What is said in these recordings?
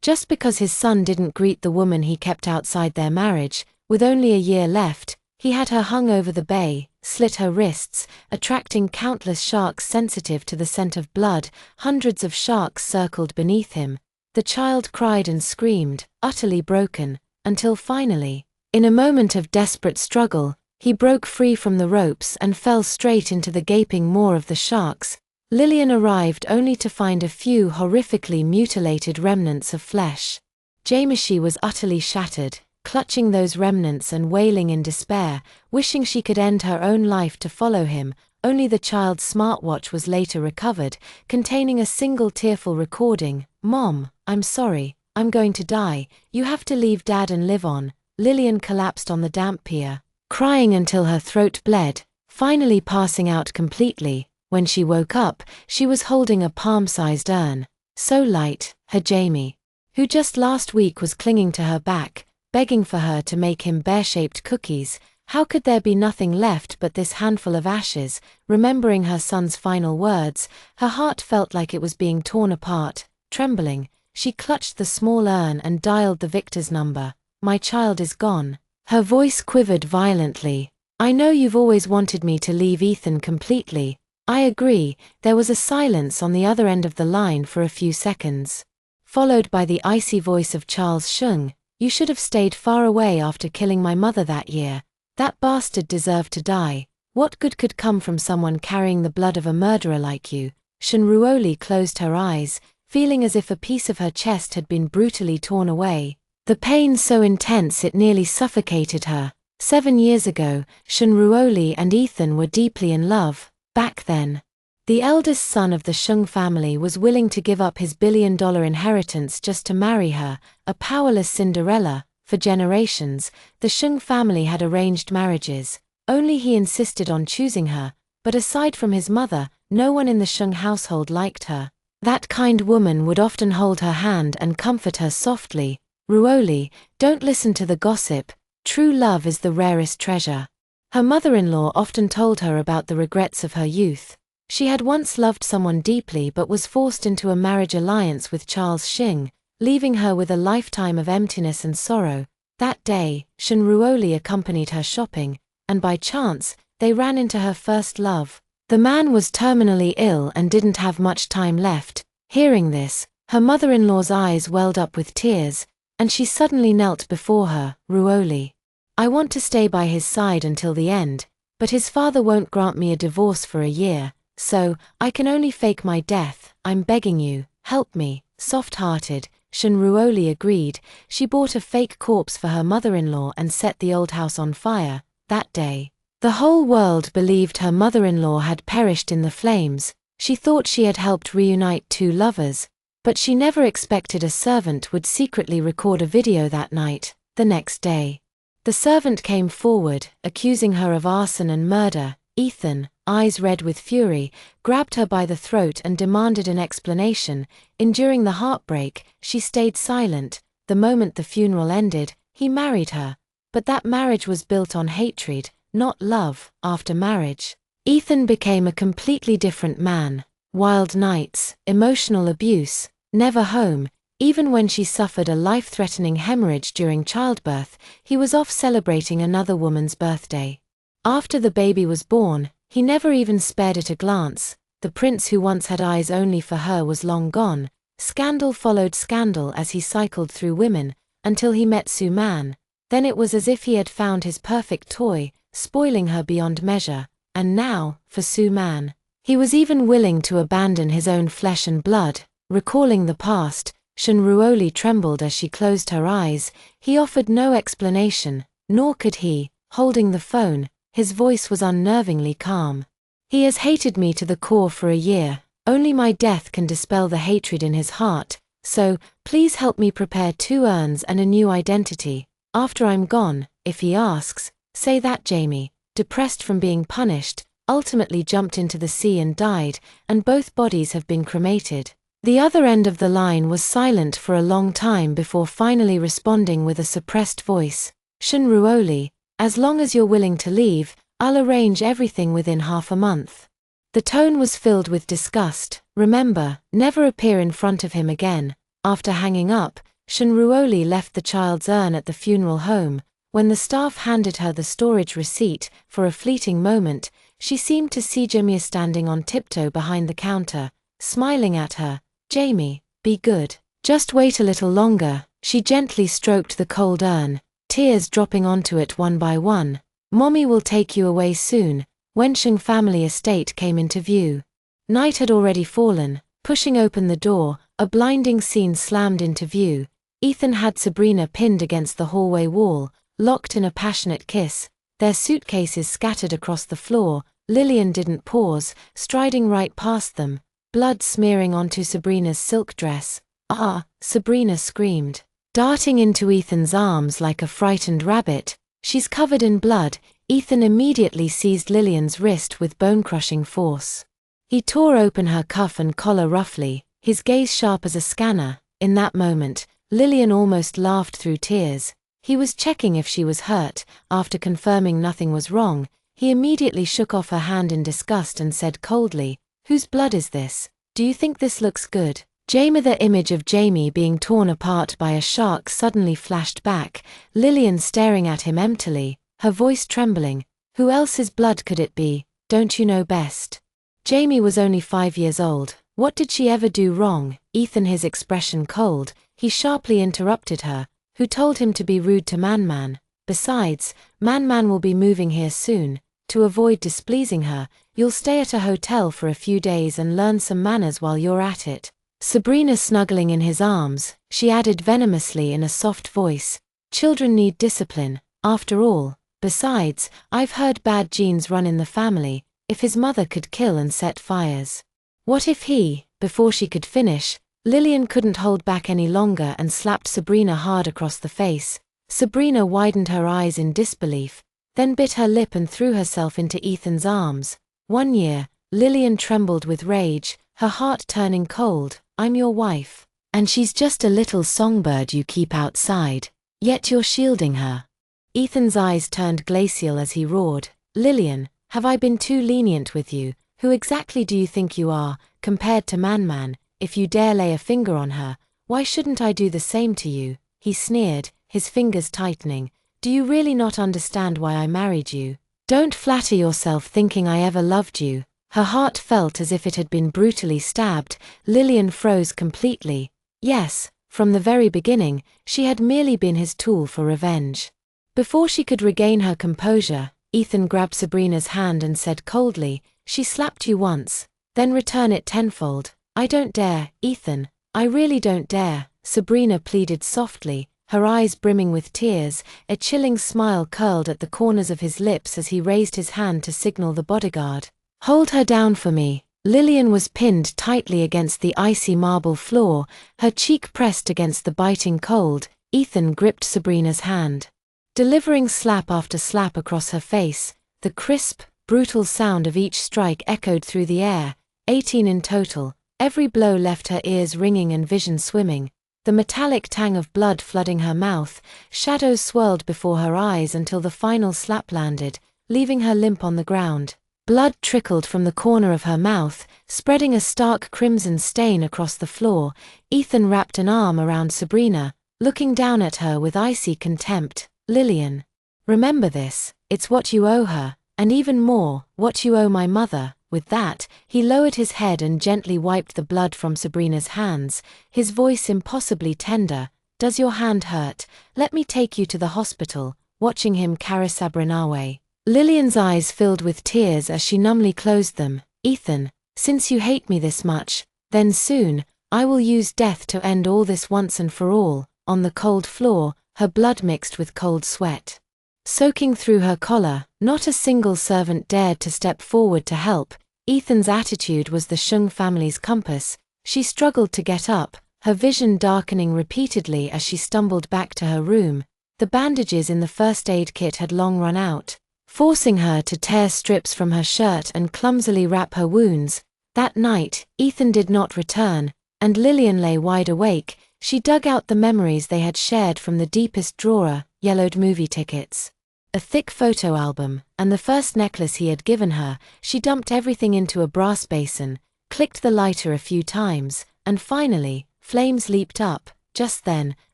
Just because his son didn't greet the woman he kept outside their marriage, with only a year left, he had her hung over the bay, slit her wrists, attracting countless sharks sensitive to the scent of blood. Hundreds of sharks circled beneath him. The child cried and screamed, utterly broken, until finally, in a moment of desperate struggle, he broke free from the ropes and fell straight into the gaping maw of the sharks. Lillian arrived only to find a few horrifically mutilated remnants of flesh. Jamie was utterly shattered, clutching those remnants and wailing in despair, wishing she could end her own life to follow him. Only the child's smartwatch was later recovered, containing a single tearful recording. "Mom, I'm sorry, I'm going to die, you have to leave Dad and live on." Lillian collapsed on the damp pier, crying until her throat bled, finally passing out completely. When she woke up, she was holding a palm-sized urn, so light, her Jamie, who just last week was clinging to her back, begging for her to make him bear-shaped cookies. How could there be nothing left but this handful of ashes? Remembering her son's final words, her heart felt like it was being torn apart. Trembling, she clutched the small urn and dialed the victor's number. "My child is gone." Her voice quivered violently. "I know you've always wanted me to leave Ethan completely." "I agree." There was a silence on the other end of the line for a few seconds, followed by the icy voice of Charles Shung. "You should have stayed far away after killing my mother that year. That bastard deserved to die. What good could come from someone carrying the blood of a murderer like you?" Shin-chan closed her eyes, feeling as if a piece of her chest had been brutally torn away, the pain so intense it nearly suffocated her. 7 years ago, Shin-chan and Ethan were deeply in love. Back then, the eldest son of the Shung family was willing to give up his billion-dollar inheritance just to marry her, a powerless Cinderella. For generations, the Shung family had arranged marriages. Only he insisted on choosing her, but aside from his mother, no one in the Shung household liked her. That kind woman would often hold her hand and comfort her softly. "Ruoli, don't listen to the gossip. True love is the rarest treasure." Her mother-in-law often told her about the regrets of her youth. She had once loved someone deeply but was forced into a marriage alliance with Charles Shing, leaving her with a lifetime of emptiness and sorrow. That day, Shin-chan accompanied her shopping, and by chance, they ran into her first love. The man was terminally ill and didn't have much time left. Hearing this, her mother-in-law's eyes welled up with tears, and she suddenly knelt before her. "Ruoli, I want to stay by his side until the end, but his father won't grant me a divorce for a year, so I can only fake my death. I'm begging you, help me." Soft-hearted, Shin-chan agreed. She bought a fake corpse for her mother-in-law and set the old house on fire. That day, the whole world believed her mother-in-law had perished in the flames. She thought she had helped reunite two lovers, but she never expected a servant would secretly record a video that night. The next day, the servant came forward, accusing her of arson and murder. Ethan, eyes red with fury, grabbed her by the throat and demanded an explanation. Enduring the heartbreak, she stayed silent. The moment the funeral ended, he married her. But that marriage was built on hatred, not love. After marriage, Ethan became a completely different man. Wild nights, emotional abuse, never home. Even when she suffered a life-threatening hemorrhage during childbirth, he was off celebrating another woman's birthday. After the baby was born, he never even spared it a glance. The prince who once had eyes only for her was long gone. Scandal followed scandal as he cycled through women, until he met Su-man. Then it was as if he had found his perfect toy, spoiling her beyond measure. And now, for Su-man, he was even willing to abandon his own flesh and blood. Recalling the past, Shin-chan trembled as she closed her eyes. He offered no explanation, nor could he. Holding the phone, his voice was unnervingly calm. "He has hated me to the core for a year. Only my death can dispel the hatred in his heart, so please help me prepare 2 urns and a new identity. After I'm gone, if he asks, say that Jamie, depressed from being punished, ultimately jumped into the sea and died, and both bodies have been cremated." The other end of the line was silent for a long time before finally responding with a suppressed voice. "Shin-chan, as long as you're willing to leave, I'll arrange everything within half a month." The tone was filled with disgust. "Remember, never appear in front of him again." After hanging up, Shinruoli left the child's urn at the funeral home. When the staff handed her the storage receipt, for a fleeting moment, she seemed to see Jamie standing on tiptoe behind the counter, smiling at her. "Jamie, be good. Just wait a little longer." She gently stroked the cold urn, tears dropping onto it one by one. "Mommy will take you away soon." Wensheng family estate came into view. Night had already fallen. Pushing open the door, a blinding scene slammed into view. Ethan had Sabrina pinned against the hallway wall, locked in a passionate kiss, their suitcases scattered across the floor. Lillian didn't pause, striding right past them, blood smearing onto Sabrina's silk dress. "Ah!" Sabrina screamed, darting into Ethan's arms like a frightened rabbit. "She's covered in blood." Ethan immediately seized Lillian's wrist with bone-crushing force. He tore open her cuff and collar roughly, his gaze sharp as a scanner. In that moment, Lillian almost laughed through tears. He was checking if she was hurt. After confirming nothing was wrong, he immediately shook off her hand in disgust and said coldly, "Whose blood is this? Do you think this looks good?" The image of Jamie being torn apart by a shark suddenly flashed back, Lillian staring at him emptily, her voice trembling. "Who else's blood could it be? Don't you know best?" Jamie was only 5 years old. What did she ever do wrong? Ethan, his expression cold, he sharply interrupted her. "Who told him to be rude to Man? Besides, Man will be moving here soon. To avoid displeasing her, you'll stay at a hotel for a few days and learn some manners while you're at it." Sabrina snuggling in his arms, she added venomously in a soft voice, "Children need discipline, after all. Besides, I've heard bad genes run in the family. If his mother could kill and set fires, what if he..." Before she could finish, Lillian couldn't hold back any longer and slapped Sabrina hard across the face. Sabrina widened her eyes in disbelief, then bit her lip and threw herself into Ethan's arms. 1 year, Lillian trembled with rage, her heart turning cold. "I'm your wife. And she's just a little songbird you keep outside. Yet you're shielding her." Ethan's eyes turned glacial as he roared, "Lillian, have I been too lenient with you? Who exactly do you think you are, compared to Man? If you dare lay a finger on her, why shouldn't I do the same to you?" He sneered, his fingers tightening. "Do you really not understand why I married you? Don't flatter yourself thinking I ever loved you." Her heart felt as if it had been brutally stabbed. Lillian froze completely. Yes, from the very beginning, she had merely been his tool for revenge. Before she could regain her composure, Ethan grabbed Sabrina's hand and said coldly, "She slapped you once, then return it tenfold." "I don't dare, Ethan. I really don't dare," Sabrina pleaded softly, her eyes brimming with tears. A chilling smile curled at the corners of his lips as he raised his hand to signal the bodyguard. "Hold her down for me." Lillian was pinned tightly against the icy marble floor, her cheek pressed against the biting cold. Ethan gripped Sabrina's hand, delivering slap after slap across her face. The crisp, brutal sound of each strike echoed through the air. 18 in total. Every blow left her ears ringing and vision swimming. The metallic tang of blood flooding her mouth, shadows swirled before her eyes until the final slap landed, leaving her limp on the ground. Blood trickled from the corner of her mouth, spreading a stark crimson stain across the floor. Ethan wrapped an arm around Sabrina, looking down at her with icy contempt. "Lillian, remember this, it's what you owe her, and even more, what you owe my mother." With that, he lowered his head and gently wiped the blood from Sabrina's hands, his voice impossibly tender. "Does your hand hurt? Let me take you to the hospital." Watching him carry Sabrina away, Lillian's eyes filled with tears as she numbly closed them. "Ethan, since you hate me this much, then soon, I will use death to end all this once and for all." On the cold floor, her blood mixed with cold sweat, soaking through her collar, not a single servant dared to step forward to help. Ethan's attitude was the Shung family's compass. She struggled to get up, her vision darkening repeatedly as she stumbled back to her room. The bandages in the first aid kit had long run out, forcing her to tear strips from her shirt and clumsily wrap her wounds. That night, Ethan did not return, and Lillian lay wide awake. She dug out the memories they had shared from the deepest drawer, yellowed movie tickets, a thick photo album, and the first necklace he had given her. She dumped everything into a brass basin, clicked the lighter a few times, and finally, flames leaped up. Just then,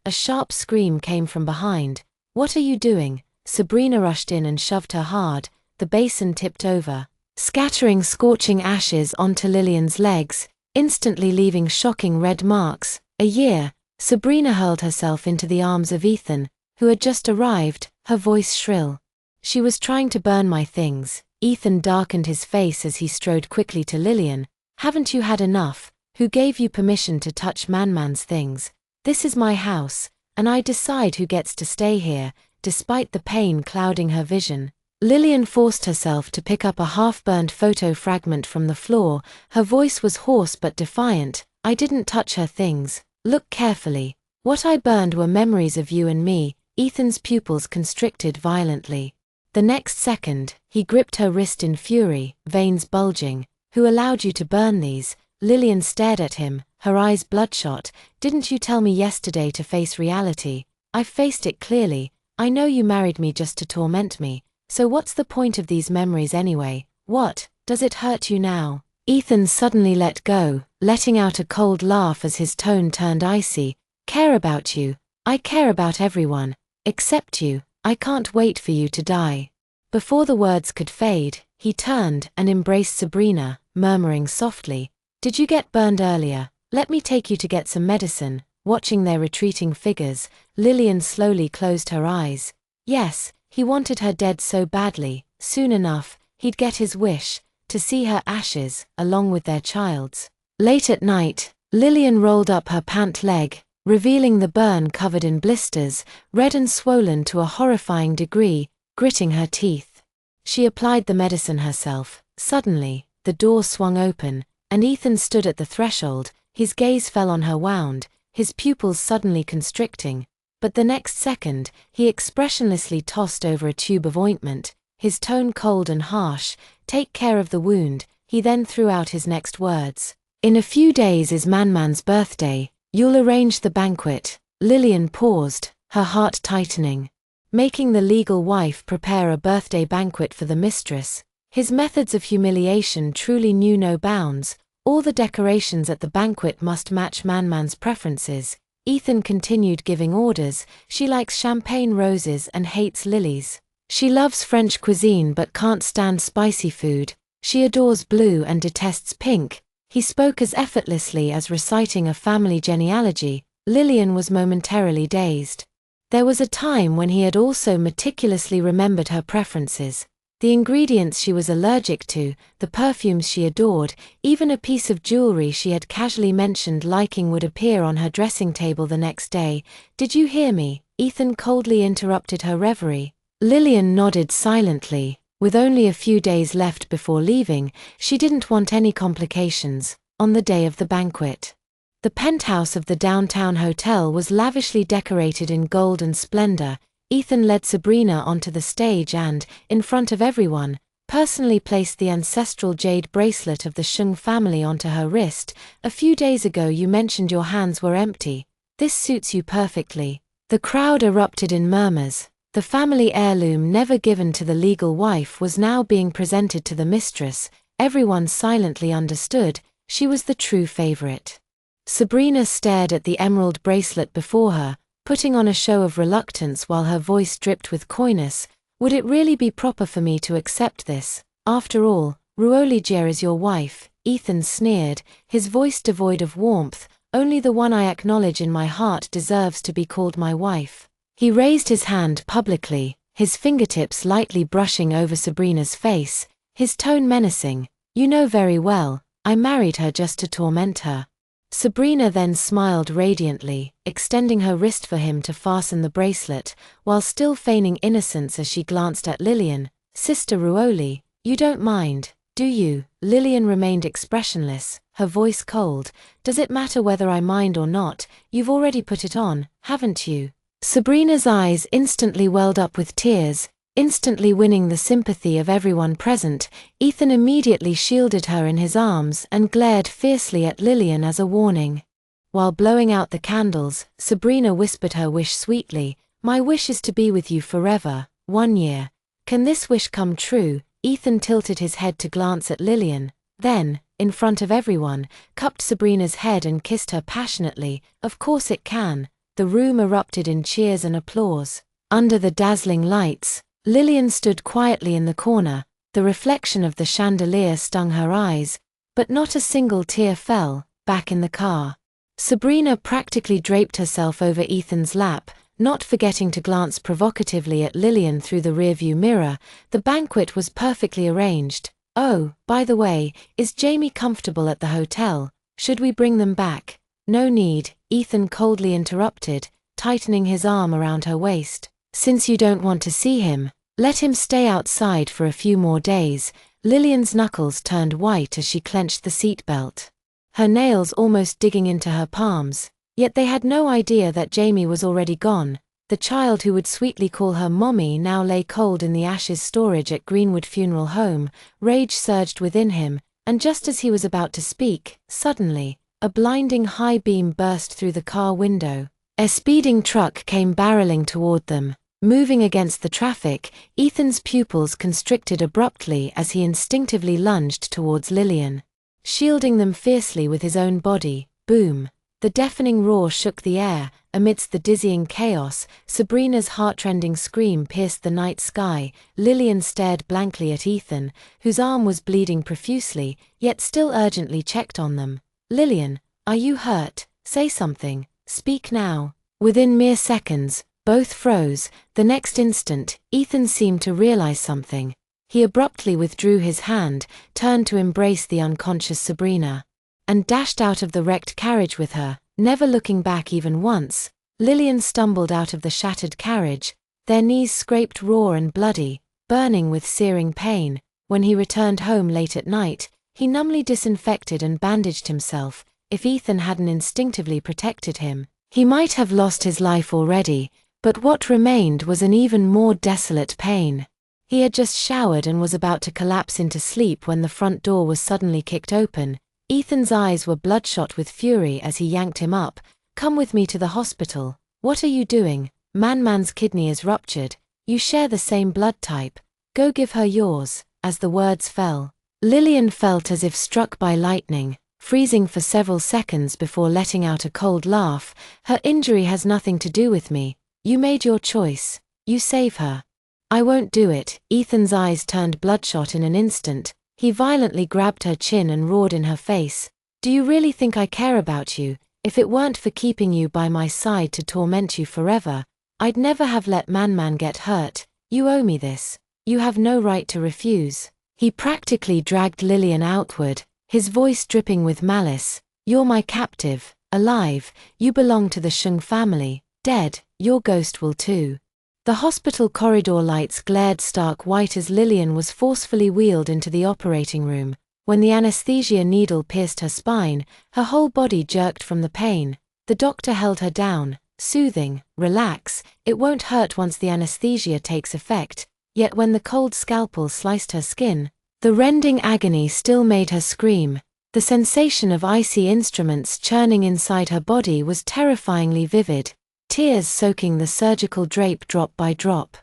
a sharp scream came from behind. "What are you doing?" Sabrina rushed in and shoved her hard. The basin tipped over, scattering scorching ashes onto Lillian's legs, instantly leaving shocking red marks. "A year." Sabrina hurled herself into the arms of Ethan, who had just arrived, her voice shrill. "She was trying to burn my things." Ethan darkened his face as he strode quickly to Lillian. "Haven't you had enough? Who gave you permission to touch man's things? This is my house, and I decide who gets to stay here." Despite the pain clouding her vision, Lillian forced herself to pick up a half-burned photo fragment from the floor. Her voice was hoarse but defiant. "I didn't touch her things. Look carefully. What I burned were memories of you and me." Ethan's pupils constricted violently. The next second, he gripped her wrist in fury, veins bulging. "Who allowed you to burn these?" Lillian stared at him, her eyes bloodshot. "Didn't you tell me yesterday to face reality?" "I've faced it clearly. I know you married me just to torment me. So what's the point of these memories anyway? What? Does it hurt you now?" Ethan suddenly let go, letting out a cold laugh as his tone turned icy. "Care about you? I care about everyone. Except you. I can't wait for you to die." Before the words could fade, he turned and embraced Sabrina, murmuring softly, "Did you get burned earlier? Let me take you to get some medicine." Watching their retreating figures, Lillian slowly closed her eyes. Yes, he wanted her dead so badly. Soon enough, he'd get his wish, to see her ashes, along with their child's. Late at night, Lillian rolled up her pant leg, revealing the burn covered in blisters, red and swollen to a horrifying degree, gritting her teeth. She applied the medicine herself. Suddenly, the door swung open, and Ethan stood at the threshold. His gaze fell on her wound, his pupils suddenly constricting. But the next second, he expressionlessly tossed over a tube of ointment, his tone cold and harsh. "Take care of the wound." He then threw out his next words. "In a few days is man's birthday. You'll arrange the banquet." Lillian paused, her heart tightening. Making the legal wife prepare a birthday banquet for the mistress. His methods of humiliation truly knew no bounds. All the decorations at the banquet must match man's preferences. Ethan continued giving orders. "She likes champagne roses and hates lilies. She loves French cuisine but can't stand spicy food. She adores blue and detests pink." He spoke as effortlessly as reciting a family genealogy. Lillian was momentarily dazed. There was a time when he had also meticulously remembered her preferences. The ingredients she was allergic to, the perfumes she adored, even a piece of jewelry she had casually mentioned liking would appear on her dressing table the next day. "Did you hear me?" Ethan coldly interrupted her reverie. Lillian nodded silently. With only a few days left before leaving, she didn't want any complications. On the day of the banquet, the penthouse of the downtown hotel was lavishly decorated in gold and splendor. Ethan led Sabrina onto the stage and, in front of everyone, personally placed the ancestral jade bracelet of the Shung family onto her wrist. "A few days ago you mentioned your hands were empty. This suits you perfectly." The crowd erupted in murmurs. The family heirloom never given to the legal wife was now being presented to the mistress. Everyone silently understood, she was the true favorite. Sabrina stared at the emerald bracelet before her, putting on a show of reluctance while her voice dripped with coyness. "Would it really be proper for me to accept this? After all, Ruolijia is your wife." Ethan sneered, his voice devoid of warmth. "Only the one I acknowledge in my heart deserves to be called my wife." He raised his hand publicly, his fingertips lightly brushing over Sabrina's face, his tone menacing. "You know very well, I married her just to torment her." Sabrina then smiled radiantly, extending her wrist for him to fasten the bracelet, while still feigning innocence as she glanced at Lillian. "Sister Ruoli, you don't mind, do you?" Lillian remained expressionless, her voice cold. "Does it matter whether I mind or not? You've already put it on, haven't you?" Sabrina's eyes instantly welled up with tears, instantly winning the sympathy of everyone present. Ethan immediately shielded her in his arms and glared fiercely at Lillian as a warning. While blowing out the candles, Sabrina whispered her wish sweetly. "My wish is to be with you forever, 1 year. Can this wish come true?" Ethan tilted his head to glance at Lillian. Then, in front of everyone, cupped Sabrina's head and kissed her passionately. Of course it can. The room erupted in cheers and applause. Under the dazzling lights, Lillian stood quietly in the corner. The reflection of the chandelier stung her eyes, but not a single tear fell. Back in the car, Sabrina practically draped herself over Ethan's lap, not forgetting to glance provocatively at Lillian through the rearview mirror. The banquet was perfectly arranged. "Oh, by the way, is Jamie comfortable at the hotel? Should we bring them back?" "No need," Ethan coldly interrupted, tightening his arm around her waist. "Since you don't want to see him, let him stay outside for a few more days." Lillian's knuckles turned white as she clenched the seatbelt, her nails almost digging into her palms. Yet they had no idea that Jamie was already gone. The child who would sweetly call her mommy now lay cold in the ashes storage at Greenwood Funeral Home. Rage surged within him, and just as he was about to speak, suddenly, a blinding high beam burst through the car window. A speeding truck came barreling toward them. Moving against the traffic, Ethan's pupils constricted abruptly as he instinctively lunged towards Lillian, shielding them fiercely with his own body. Boom! The deafening roar shook the air. Amidst the dizzying chaos, Sabrina's heart-rending scream pierced the night sky. Lillian stared blankly at Ethan, whose arm was bleeding profusely, yet still urgently checked on them. "Lillian, are you hurt? Say something. Speak now." Within mere seconds, both froze. The next instant, Ethan seemed to realize something. He abruptly withdrew his hand, turned to embrace the unconscious Sabrina, and dashed out of the wrecked carriage with her, never looking back even once. Lillian stumbled out of the shattered carriage, their knees scraped raw and bloody, burning with searing pain. When he returned home late at night, he numbly disinfected and bandaged himself. If Ethan hadn't instinctively protected him, he might have lost his life already, but what remained was an even more desolate pain. He had just showered and was about to collapse into sleep when the front door was suddenly kicked open. Ethan's eyes were bloodshot with fury as he yanked him up. "Come with me to the hospital." "What are you doing? Man's kidney is ruptured. You share the same blood type. Go give her yours." As the words fell, Lillian felt as if struck by lightning, freezing for several seconds before letting out a cold laugh. "Her injury has nothing to do with me. You made your choice. You save her." "I won't do it." Ethan's eyes turned bloodshot in an instant. He violently grabbed her chin and roared in her face. "Do you really think I care about you? If it weren't for keeping you by my side to torment you forever, I'd never have let Man get hurt. You owe me this. You have no right to refuse." He practically dragged Lillian outward, his voice dripping with malice. "You're my captive. Alive, you belong to the Shung family. Dead, your ghost will too." The hospital corridor lights glared stark white as Lillian was forcefully wheeled into the operating room. When the anesthesia needle pierced her spine, her whole body jerked from the pain. The doctor held her down, soothing. "Relax, it won't hurt once the anesthesia takes effect." Yet when the cold scalpel sliced her skin, the rending agony still made her scream. The sensation of icy instruments churning inside her body was terrifyingly vivid, tears soaking the surgical drape drop by drop.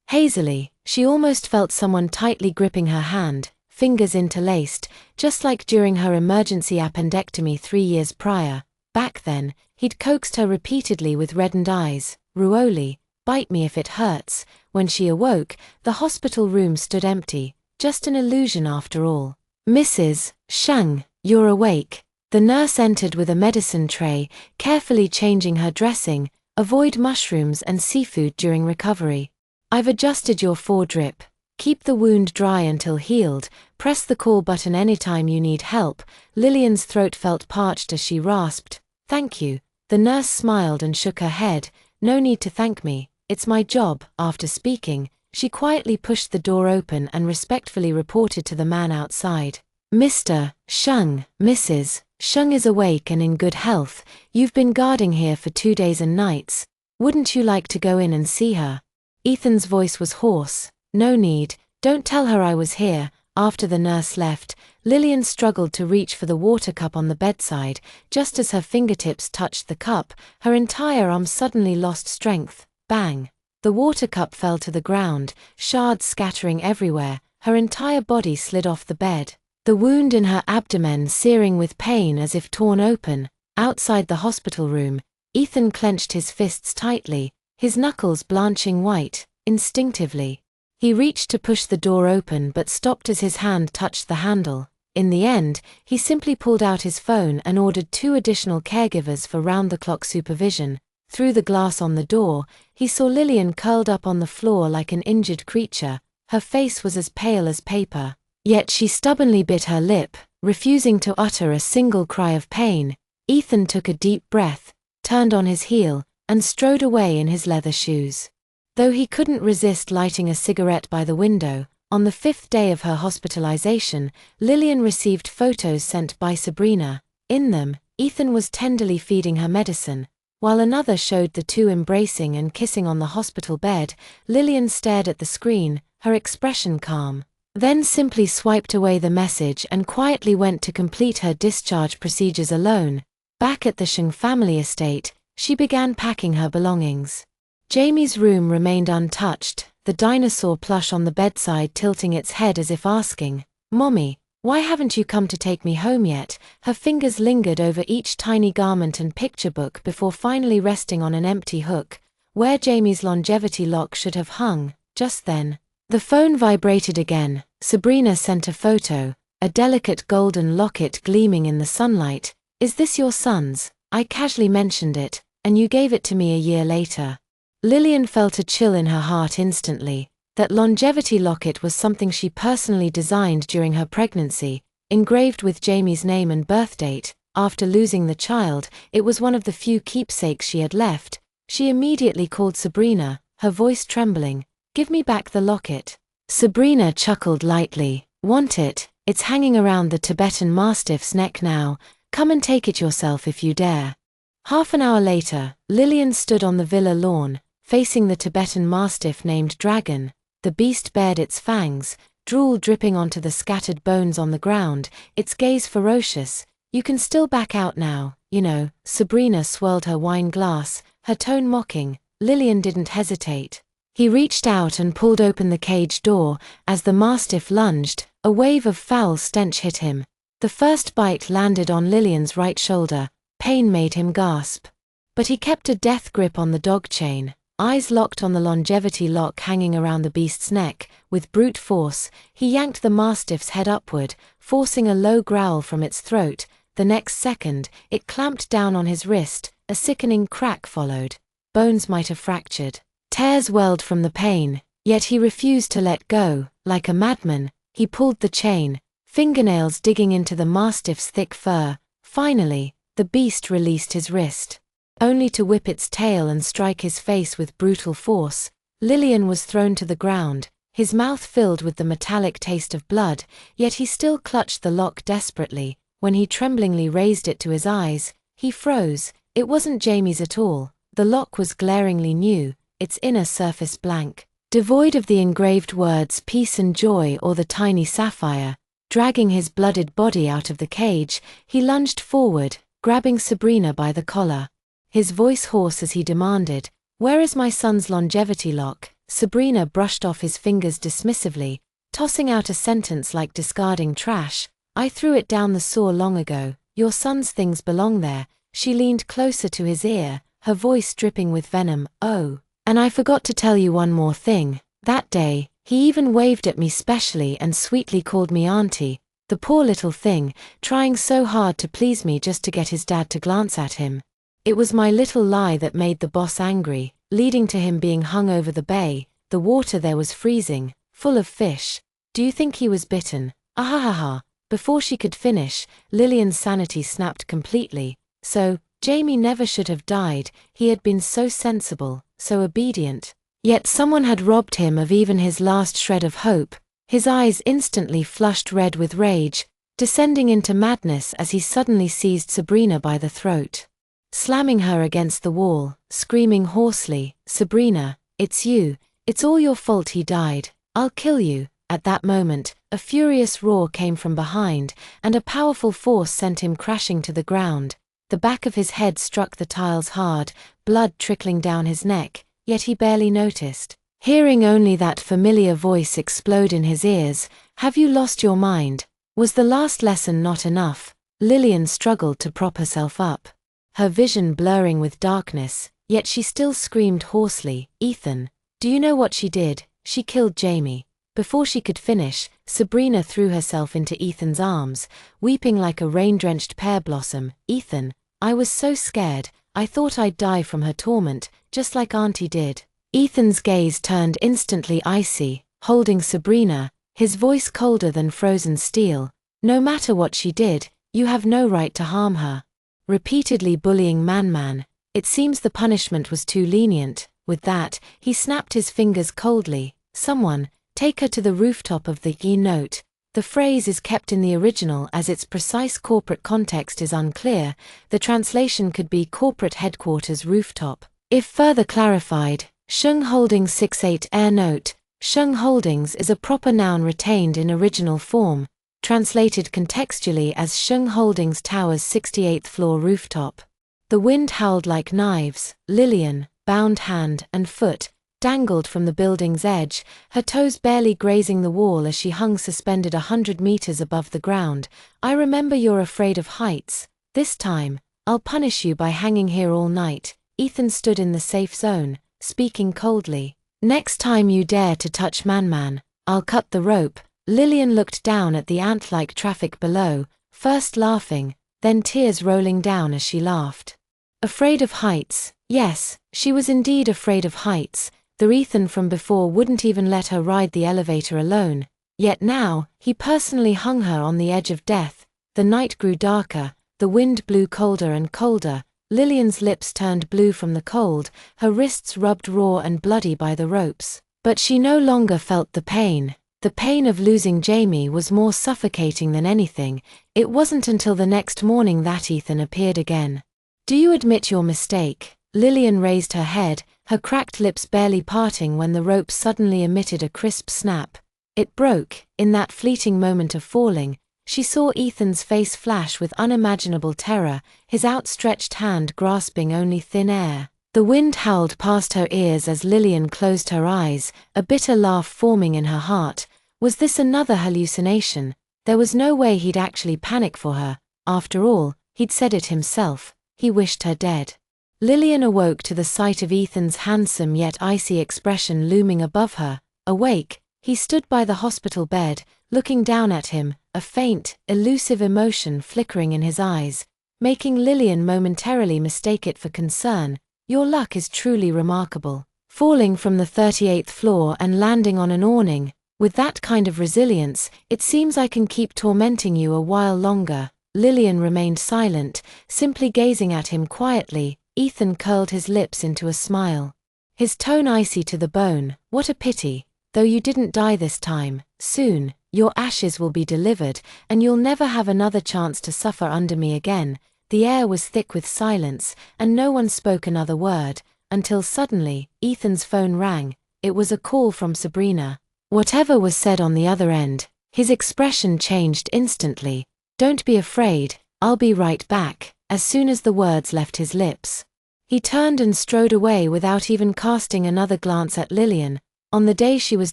Hazily, she almost felt someone tightly gripping her hand, fingers interlaced, just like during her emergency appendectomy 3 years prior. Back then, he'd coaxed her repeatedly with reddened eyes. "Ruoli, bite me if it hurts." When she awoke, the hospital room stood empty, just an illusion after all. "Mrs. Shang, you're awake." The nurse entered with a medicine tray, carefully changing her dressing. "Avoid mushrooms and seafood during recovery. I've adjusted your foredrip. Keep the wound dry until healed. Press the call button anytime you need help." Lillian's throat felt parched as she rasped, "Thank you." The nurse smiled and shook her head. "No need to thank me. It's my job." After speaking, she quietly pushed the door open and respectfully reported to the man outside. "Mr. Shung, Mrs. Shung is awake and in good health. You've been guarding here for 2 days and nights. Wouldn't you like to go in and see her?" Ethan's voice was hoarse. "No need. Don't tell her I was here." After the nurse left, Lillian struggled to reach for the water cup on the bedside. Just as her fingertips touched the cup, her entire arm suddenly lost strength. Bang! The water cup fell to the ground, shards scattering everywhere. Her entire body slid off the bed. the wound in her abdomen searing with pain as if torn open. Outside the hospital room, Ethan clenched his fists tightly, his knuckles blanching white. Instinctively, he reached to push the door open but stopped as his hand touched the handle. In the end, he simply pulled out his phone and ordered 2 additional caregivers for round-the-clock supervision. Through the glass on the door, he saw Lillian curled up on the floor like an injured creature. Her face was as pale as paper, yet she stubbornly bit her lip, refusing to utter a single cry of pain. Ethan took a deep breath, turned on his heel, and strode away in his leather shoes. Though he couldn't resist lighting a cigarette by the window, on the 5th day of her hospitalization, Lillian received photos sent by Sabrina. In them, Ethan was tenderly feeding her medicine, while another showed the two embracing and kissing on the hospital bed. Lillian stared at the screen, her expression calm, then simply swiped away the message and quietly went to complete her discharge procedures alone. Back at the Shin family estate, she began packing her belongings. Jamie's room remained untouched, the dinosaur plush on the bedside tilting its head as if asking, "Mommy, why haven't you come to take me home yet?" Her fingers lingered over each tiny garment and picture book before finally resting on an empty hook, where Jamie's longevity lock should have hung. Just then, the phone vibrated again. Sabrina sent a photo, a delicate golden locket gleaming in the sunlight. "Is this your son's? I casually mentioned it, and you gave it to me a year later." Lillian felt a chill in her heart instantly. That longevity locket was something she personally designed during her pregnancy, engraved with Jamie's name and birth date. After losing the child, it was one of the few keepsakes she had left. She immediately called Sabrina, her voice trembling. "Give me back the locket." Sabrina chuckled lightly. "Want it? It's hanging around the Tibetan Mastiff's neck now. Come and take it yourself if you dare." Half an hour later, Lillian stood on the villa lawn, facing the Tibetan Mastiff named Dragon. The beast bared its fangs, drool dripping onto the scattered bones on the ground, its gaze ferocious. "You can still back out now, you know." Sabrina swirled her wine glass, her tone mocking. Lillian didn't hesitate. He reached out and pulled open the cage door. As the Mastiff lunged, a wave of foul stench hit him. The first bite landed on Lillian's right shoulder. Pain made him gasp. But he kept a death grip on the dog chain. Eyes locked on the longevity lock hanging around the beast's neck. With brute force, he yanked the Mastiff's head upward, forcing a low growl from its throat. The next second, it clamped down on his wrist. A sickening crack followed. Bones might have fractured. Tears welled from the pain, yet he refused to let go. Like a madman, he pulled the chain, fingernails digging into the Mastiff's thick fur. Finally, the beast released his wrist, only to whip its tail and strike his face with brutal force. Lillian was thrown to the ground, his mouth filled with the metallic taste of blood, yet he still clutched the lock desperately. When he tremblingly raised it to his eyes, he froze. It wasn't Jamie's at all. The lock was glaringly new, its inner surface blank, devoid of the engraved words peace and joy or the tiny sapphire. Dragging his blooded body out of the cage, he lunged forward, grabbing Sabrina by the collar. His voice hoarse as he demanded, "Where is my son's longevity lock?" Sabrina brushed off his fingers dismissively, tossing out a sentence like discarding trash. "I threw it down the sewer long ago. Your son's things belong there." She leaned closer to his ear, her voice dripping with venom. "Oh, and I forgot to tell you one more thing. That day, he even waved at me specially and sweetly called me auntie. The poor little thing, trying so hard to please me just to get his dad to glance at him. It was my little lie that made the boss angry, leading to him being hung over the bay. The water there was freezing, full of fish. Do you think he was bitten?" Ahahaha. Before she could finish, Lillian's sanity snapped completely. So, Jamie never should have died. He had been so sensible, so obedient. Yet someone had robbed him of even his last shred of hope. His eyes instantly flushed red with rage, descending into madness as he suddenly seized Sabrina by the throat, slamming her against the wall, screaming hoarsely, "Sabrina, it's you. It's all your fault he died. I'll kill you." At that moment, a furious roar came from behind, and a powerful force sent him crashing to the ground. The back of his head struck the tiles hard, blood trickling down his neck, yet he barely noticed. Hearing only that familiar voice explode in his ears, "Have you lost your mind? Was the last lesson not enough? Lillian struggled to prop herself up, her vision blurring with darkness, yet she still screamed hoarsely, "Ethan, do you know what she did? She killed Jamie." Before she could finish, Sabrina threw herself into Ethan's arms, weeping like a rain-drenched pear blossom. "Ethan, I was so scared, I thought I'd die from her torment, just like Auntie did." Ethan's gaze turned instantly icy, holding Sabrina, his voice colder than frozen steel. "No matter what she did, you have no right to harm her." Repeatedly bullying Man-Man, it seems the punishment was too lenient. With that, he snapped his fingers coldly. "Someone, take her to the rooftop of the note." The phrase is kept in the original as its precise corporate context is unclear. The translation could be corporate headquarters rooftop. If further clarified, Shung Holdings 68 Air Note. Shung Holdings is a proper noun retained in original form, translated contextually as Shung Holdings Tower's 68th floor rooftop. The wind howled like knives. Lillian, bound hand and foot, dangled from the building's edge, her toes barely grazing the wall as she hung suspended 100 meters above the ground. "I remember you're afraid of heights. This time, I'll punish you by hanging here all night." Ethan stood in the safe zone, speaking coldly. "Next time you dare to touch Man-Man, I'll cut the rope." Lillian looked down at the ant-like traffic below, first laughing, then tears rolling down as she laughed. Afraid of heights? Yes, she was indeed afraid of heights. The Ethan from before wouldn't even let her ride the elevator alone. Yet now, he personally hung her on the edge of death. The night grew darker, the wind blew colder and colder. Lillian's lips turned blue from the cold, her wrists rubbed raw and bloody by the ropes. But she no longer felt the pain. The pain of losing Jamie was more suffocating than anything. It wasn't until the next morning that Ethan appeared again. "Do you admit your mistake?" Lillian raised her head, her cracked lips barely parting when the rope suddenly emitted a crisp snap. It broke. In that fleeting moment of falling, she saw Ethan's face flash with unimaginable terror, his outstretched hand grasping only thin air. The wind howled past her ears as Lillian closed her eyes, a bitter laugh forming in her heart. Was this another hallucination? There was no way he'd actually panic for her. After all, he'd said it himself. He wished her dead. Lillian awoke to the sight of Ethan's handsome yet icy expression looming above her. Awake, he stood by the hospital bed, looking down at him, a faint, elusive emotion flickering in his eyes, making Lillian momentarily mistake it for concern. "Your luck is truly remarkable. Falling from the 38th floor and landing on an awning. With that kind of resilience, it seems I can keep tormenting you a while longer." Lillian remained silent, simply gazing at him quietly. Ethan curled his lips into a smile, his tone icy to the bone. "What a pity. Though you didn't die this time. Soon, your ashes will be delivered, and you'll never have another chance to suffer under me again." The air was thick with silence, and no one spoke another word, until suddenly, Ethan's phone rang. It was a call from Sabrina. Whatever was said on the other end, his expression changed instantly. "Don't be afraid, I'll be right back." As soon as the words left his lips, he turned and strode away without even casting another glance at Lillian. On the day she was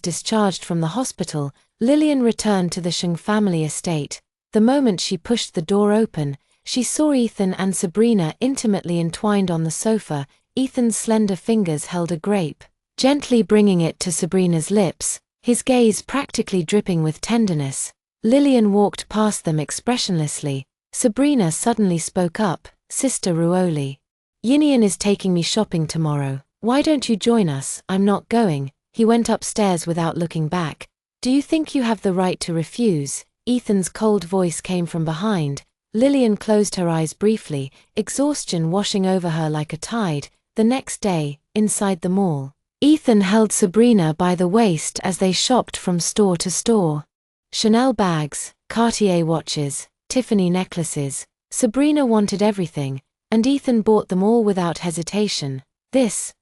discharged from the hospital, Lillian returned to the Shung family estate. The moment she pushed the door open, she saw Ethan and Sabrina intimately entwined on the sofa. Ethan's slender fingers held a grape, gently bringing it to Sabrina's lips, his gaze practically dripping with tenderness. Lillian walked past them expressionlessly. Sabrina suddenly spoke up. "Sister Ruoli, Yinian is taking me shopping tomorrow. Why don't you join us?" "I'm not going." He went upstairs without looking back. "Do you think you have the right to refuse?" Ethan's cold voice came from behind. Lillian closed her eyes briefly, exhaustion washing over her like a tide. The next day, inside the mall, Ethan held Sabrina by the waist as they shopped from store to store. Chanel bags, Cartier watches, Tiffany necklaces. Sabrina wanted everything, and Ethan bought them all without hesitation. This,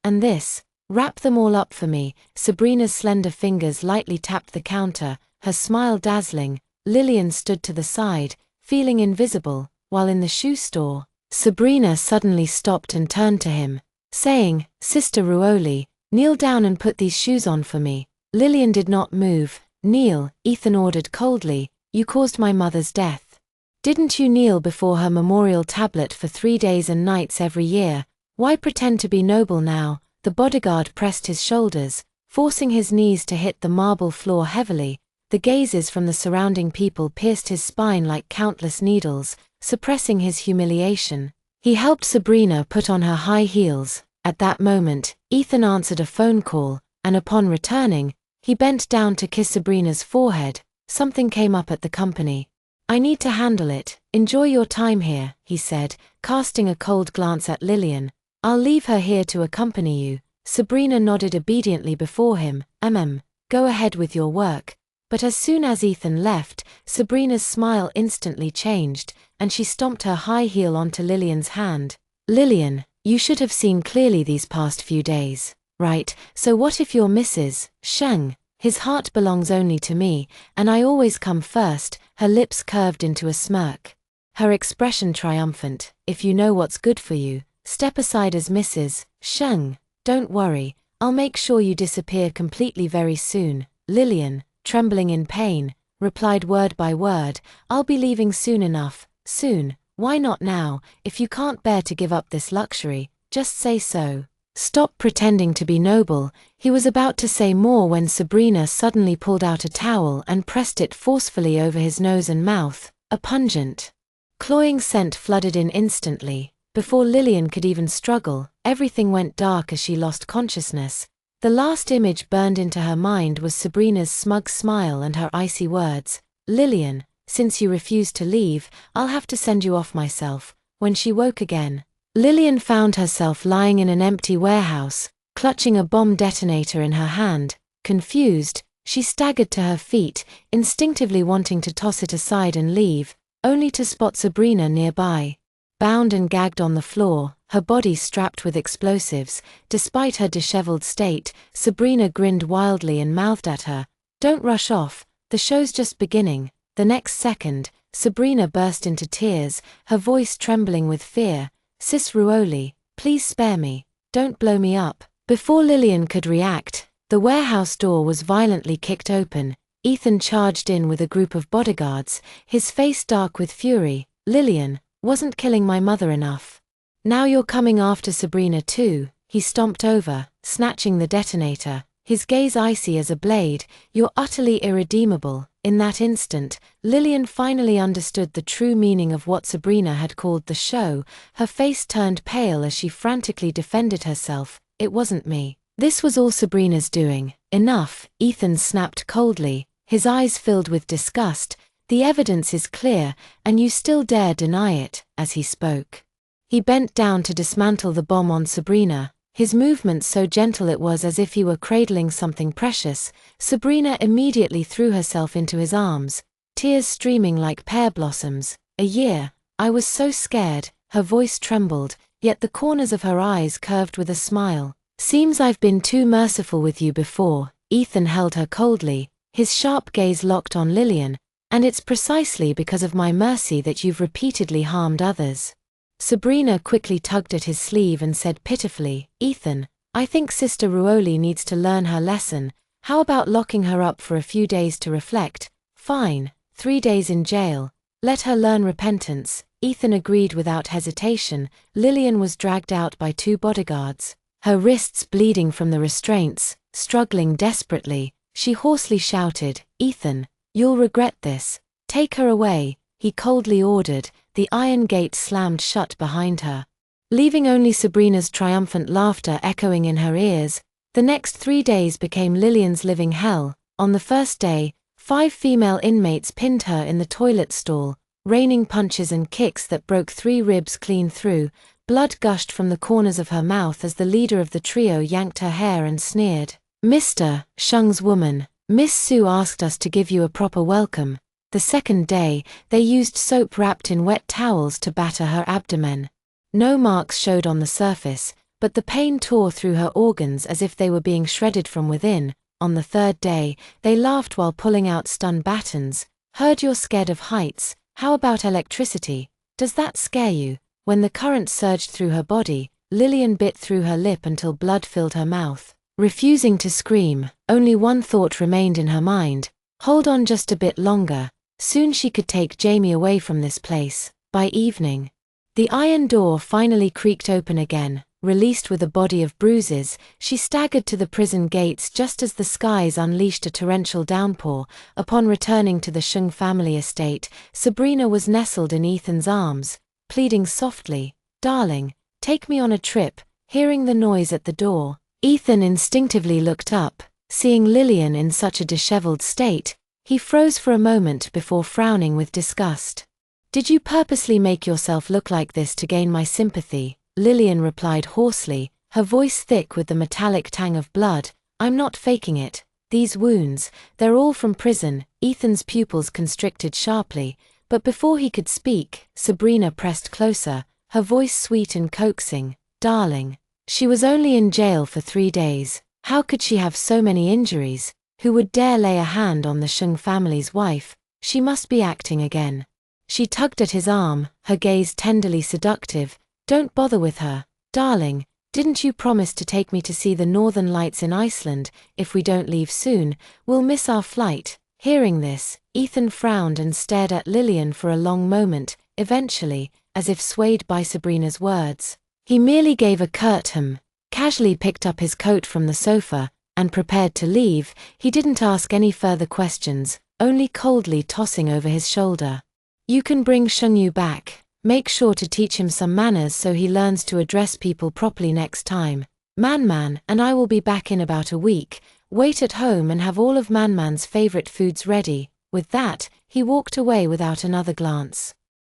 and this. "Wrap them all up for me." Sabrina's slender fingers lightly tapped the counter, her smile dazzling. Lillian stood to the side, feeling invisible, while in the shoe store, Sabrina suddenly stopped and turned to him, saying, "Sister Ruoli, kneel down and put these shoes on for me." Lillian did not move. "Kneel," Ethan ordered coldly. You caused my mother's death. Didn't you kneel before her memorial tablet for 3 days and nights every year? Why pretend to be noble now? The bodyguard pressed his shoulders, forcing his knees to hit the marble floor heavily. The gazes from the surrounding people pierced his spine like countless needles, suppressing his humiliation. He helped Sabrina put on her high heels. At that moment, Ethan answered a phone call, and upon returning, he bent down to kiss Sabrina's forehead. Something came up at the company. I need to handle it. Enjoy your time here, he said, casting a cold glance at Lillian. I'll leave her here to accompany you. Sabrina nodded obediently before him. Go ahead with your work. But as soon as Ethan left, Sabrina's smile instantly changed, and she stomped her high heel onto Lillian's hand. Lillian, you should have seen clearly these past few days, right? So what if you're Mrs. Shang? His heart belongs only to me, and I always come first. Her lips curved into a smirk. Her expression triumphant. If you know what's good for you, step aside as Mrs. Shang. Don't worry, I'll make sure you disappear completely very soon. Lillian, trembling in pain, replied word by word, I'll be leaving soon enough. Soon? Why not now? If you can't bear to give up this luxury, just say so. Stop pretending to be noble. He was about to say more when Sabrina suddenly pulled out a towel and pressed it forcefully over his nose and mouth. A pungent, cloying scent flooded in instantly. Before Lillian could even struggle, everything went dark as she lost consciousness. The last image burned into her mind was Sabrina's smug smile and her icy words. Lillian, since you refuse to leave, I'll have to send you off myself. When she woke again, Lillian found herself lying in an empty warehouse, clutching a bomb detonator in her hand. Confused, she staggered to her feet, instinctively wanting to toss it aside and leave, only to spot Sabrina nearby. Bound and gagged on the floor, her body strapped with explosives. Despite her disheveled state, Sabrina grinned wildly and mouthed at her, "Don't rush off, the show's just beginning." The next second, Sabrina burst into tears, her voice trembling with fear. "Sis Ruoli, please spare me. Don't blow me up." Before Lillian could react, the warehouse door was violently kicked open. Ethan charged in with a group of bodyguards, his face dark with fury. "Lillian, wasn't killing my mother enough? Now you're coming after Sabrina too." He stomped over, snatching the detonator, his gaze icy as a blade. "You're utterly irredeemable." In that instant, Lillian finally understood the true meaning of what Sabrina had called the show. Her face turned pale as she frantically defended herself. "It wasn't me. This was all Sabrina's doing." "Enough," Ethan snapped coldly, his eyes filled with disgust. "The evidence is clear, and you still dare deny it." As he spoke, he bent down to dismantle the bomb on Sabrina, his movement so gentle it was as if he were cradling something precious. Sabrina immediately threw herself into his arms, tears streaming like pear blossoms. "A year. I was so scared." Her voice trembled, yet the corners of her eyes curved with a smile. "Seems I've been too merciful with you before." Ethan held her coldly, his sharp gaze locked on Lillian. "And it's precisely because of my mercy that you've repeatedly harmed others." Sabrina quickly tugged at his sleeve and said pitifully, "Ethan, I think Sister Ruoli needs to learn her lesson. How about locking her up for a few days to reflect?" "Fine, 3 days in jail. Let her learn repentance." Ethan agreed without hesitation. Lillian was dragged out by 2 bodyguards, her wrists bleeding from the restraints. Struggling desperately, she hoarsely shouted, "Ethan, you'll regret this. Take her away," he coldly ordered. The iron gate slammed shut behind her, leaving only Sabrina's triumphant laughter echoing in her ears. The next 3 days became Lillian's living hell. On the first day, 5 female inmates pinned her in the toilet stall, raining punches and kicks that broke 3 ribs clean through. Blood gushed from the corners of her mouth as the leader of the trio yanked her hair and sneered, "Mr. Shung's woman, Miss Sue asked us to give you a proper welcome." The second day, they used soap wrapped in wet towels to batter her abdomen. No marks showed on the surface, but the pain tore through her organs as if they were being shredded from within. On the third day, they laughed while pulling out stun batons. "Heard you're scared of heights. How about electricity? Does that scare you?" When the current surged through her body, Lillian bit through her lip until blood filled her mouth. Refusing to scream, only one thought remained in her mind: hold on just a bit longer. Soon she could take Jamie away from this place. By evening, the iron door finally creaked open again. Released with a body of bruises, she staggered to the prison gates just as the skies unleashed a torrential downpour. Upon returning to the Shung family estate, Sabrina was nestled in Ethan's arms, pleading softly, "Darling, take me on a trip." Hearing the noise at the door, Ethan instinctively looked up. Seeing Lillian in such a disheveled state, he froze for a moment before frowning with disgust. "Did you purposely make yourself look like this to gain my sympathy?" Lillian replied hoarsely, her voice thick with the metallic tang of blood. "I'm not faking it. These wounds, they're all from prison." Ethan's pupils constricted sharply, but before he could speak, Sabrina pressed closer, her voice sweet and coaxing. "Darling, she was only in jail for 3 days. How could she have so many injuries? Who would dare lay a hand on the Shung family's wife? She must be acting again." She tugged at his arm, her gaze tenderly seductive. "Don't bother with her. Darling, didn't you promise to take me to see the northern lights in Iceland? If we don't leave soon, we'll miss our flight." Hearing this, Ethan frowned and stared at Lillian for a long moment. Eventually, as if swayed by Sabrina's words, he merely gave a curt casually picked up his coat from the sofa, and prepared to leave. He didn't ask any further questions, only coldly tossing over his shoulder, "You can bring Shungyu back. Make sure to teach him some manners so he learns to address people properly next time. Man and I will be back in about a week. Wait at home and have all of Man's favorite foods ready." With that, he walked away without another glance.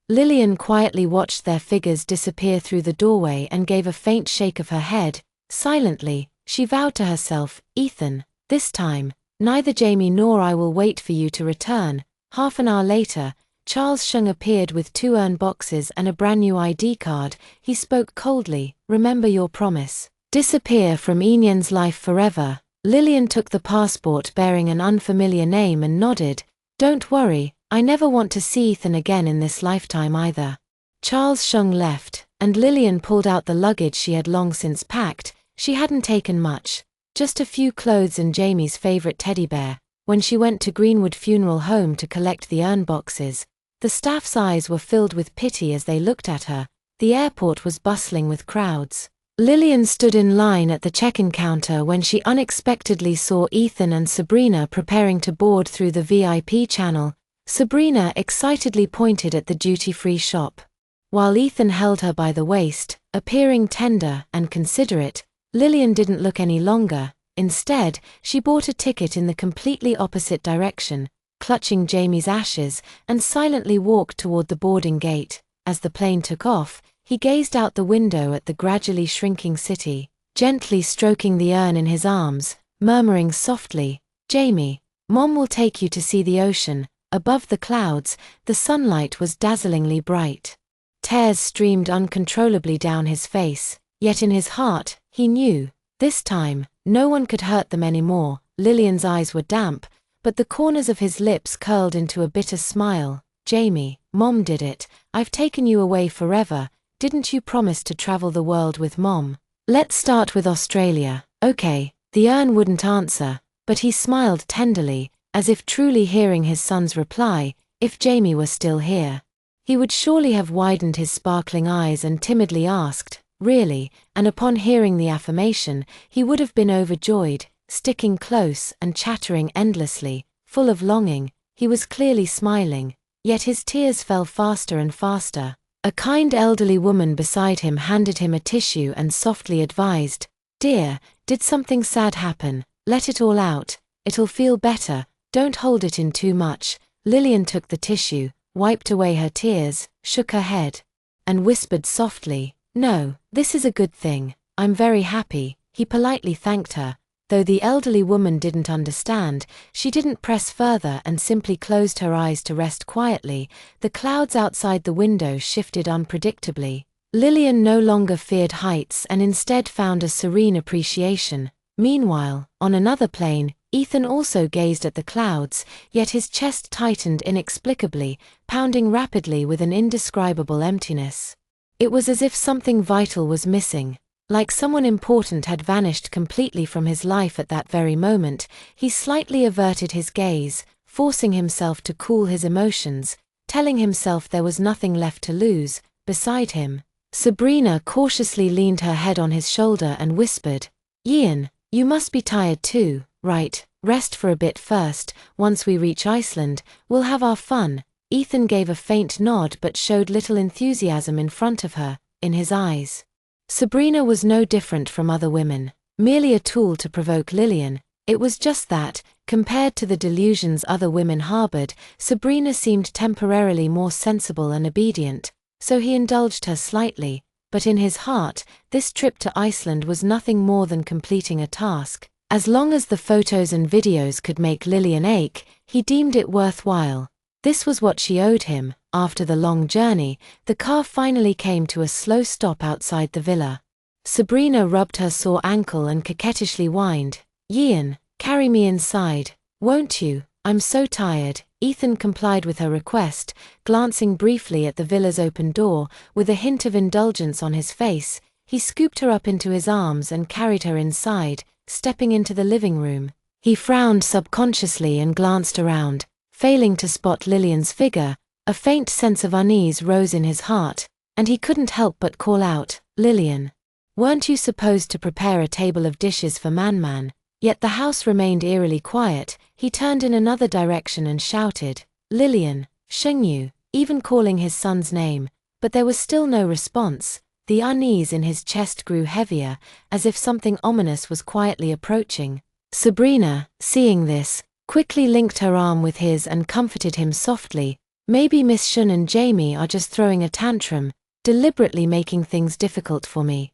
Lillian quietly watched their figures disappear through the doorway and gave a faint shake of her head. Silently, she vowed to herself, "Ethan, this time, neither Jamie nor I will wait for you to return." Half an hour later, Charles Shung appeared with 2 urn boxes and a brand new ID card. He spoke coldly, "Remember your promise. Disappear from Enyan's life forever." Lillian took the passport bearing an unfamiliar name and nodded. "Don't worry, I never want to see Ethan again in this lifetime either." Charles Shung left, and Lillian pulled out the luggage she had long since packed. She hadn't taken much, just a few clothes and Jamie's favorite teddy bear. When she went to Greenwood Funeral Home to collect the urn boxes, the staff's eyes were filled with pity as they looked at her. The airport was bustling with crowds. Lillian stood in line at the check-in counter when she unexpectedly saw Ethan and Sabrina preparing to board through the VIP channel. Sabrina excitedly pointed at the duty-free shop, while Ethan held her by the waist, appearing tender and considerate. Lillian didn't look any longer. Instead, she bought a ticket in the completely opposite direction, clutching Jamie's ashes, and silently walked toward the boarding gate. As the plane took off, he gazed out the window at the gradually shrinking city, gently stroking the urn in his arms, murmuring softly, "Jamie, Mom will take you to see the ocean." Above the clouds, the sunlight was dazzlingly bright. Tears streamed uncontrollably down his face, yet in his heart, he knew, this time, no one could hurt them anymore. Lillian's eyes were damp, but the corners of his lips curled into a bitter smile. "Jamie, Mom did it. I've taken you away forever. Didn't you promise to travel the world with Mom? Let's start with Australia." "Okay." The urn wouldn't answer, but he smiled tenderly, as if truly hearing his son's reply. If Jamie were still here, he would surely have widened his sparkling eyes and timidly asked, "Really?" And upon hearing the affirmation, he would have been overjoyed, sticking close and chattering endlessly, full of longing. He was clearly smiling, yet his tears fell faster and faster. A kind elderly woman beside him handed him a tissue and softly advised, "Dear, did something sad happen? Let it all out. It'll feel better. Don't hold it in too much." Lillian took the tissue, wiped away her tears, shook her head, and whispered softly, "No, this is a good thing. I'm very happy." He politely thanked her. Though the elderly woman didn't understand, she didn't press further and simply closed her eyes to rest quietly. The clouds outside the window shifted unpredictably. Lillian no longer feared heights and instead found a serene appreciation. Meanwhile, on another plane, Ethan also gazed at the clouds, yet his chest tightened inexplicably, pounding rapidly with an indescribable emptiness. It was as if something vital was missing. Like someone important had vanished completely from his life at that very moment. He slightly averted his gaze, forcing himself to cool his emotions, telling himself there was nothing left to lose. Beside him, Sabrina cautiously leaned her head on his shoulder and whispered, "Ian, you must be tired too, right? Rest for a bit first. Once we reach Iceland, we'll have our fun." Ethan gave a faint nod but showed little enthusiasm in front of her, in his eyes. Sabrina was no different from other women, merely a tool to provoke Lillian. It was just that, compared to the delusions other women harbored, Sabrina seemed temporarily more sensible and obedient, so he indulged her slightly, but in his heart, this trip to Iceland was nothing more than completing a task. As long as the photos and videos could make Lillian ache, he deemed it worthwhile. This was what she owed him. After the long journey, the car finally came to a slow stop outside the villa. Sabrina rubbed her sore ankle and coquettishly whined, "Ian, carry me inside, won't you? I'm so tired." Ethan complied with her request, glancing briefly at the villa's open door. With a hint of indulgence on his face, he scooped her up into his arms and carried her inside. Stepping into the living room, he frowned subconsciously and glanced around, failing to spot Lillian's figure. A faint sense of unease rose in his heart, and he couldn't help but call out, "Lillian, weren't you supposed to prepare a table of dishes for Man-Man?" Yet the house remained eerily quiet. He turned in another direction and shouted, "Lillian, Sheng-yu," even calling his son's name, but there was still no response. The unease in his chest grew heavier, as if something ominous was quietly approaching. Sabrina, seeing this, quickly linked her arm with his and comforted him softly. "Maybe Miss Shun and Jamie are just throwing a tantrum, deliberately making things difficult for me."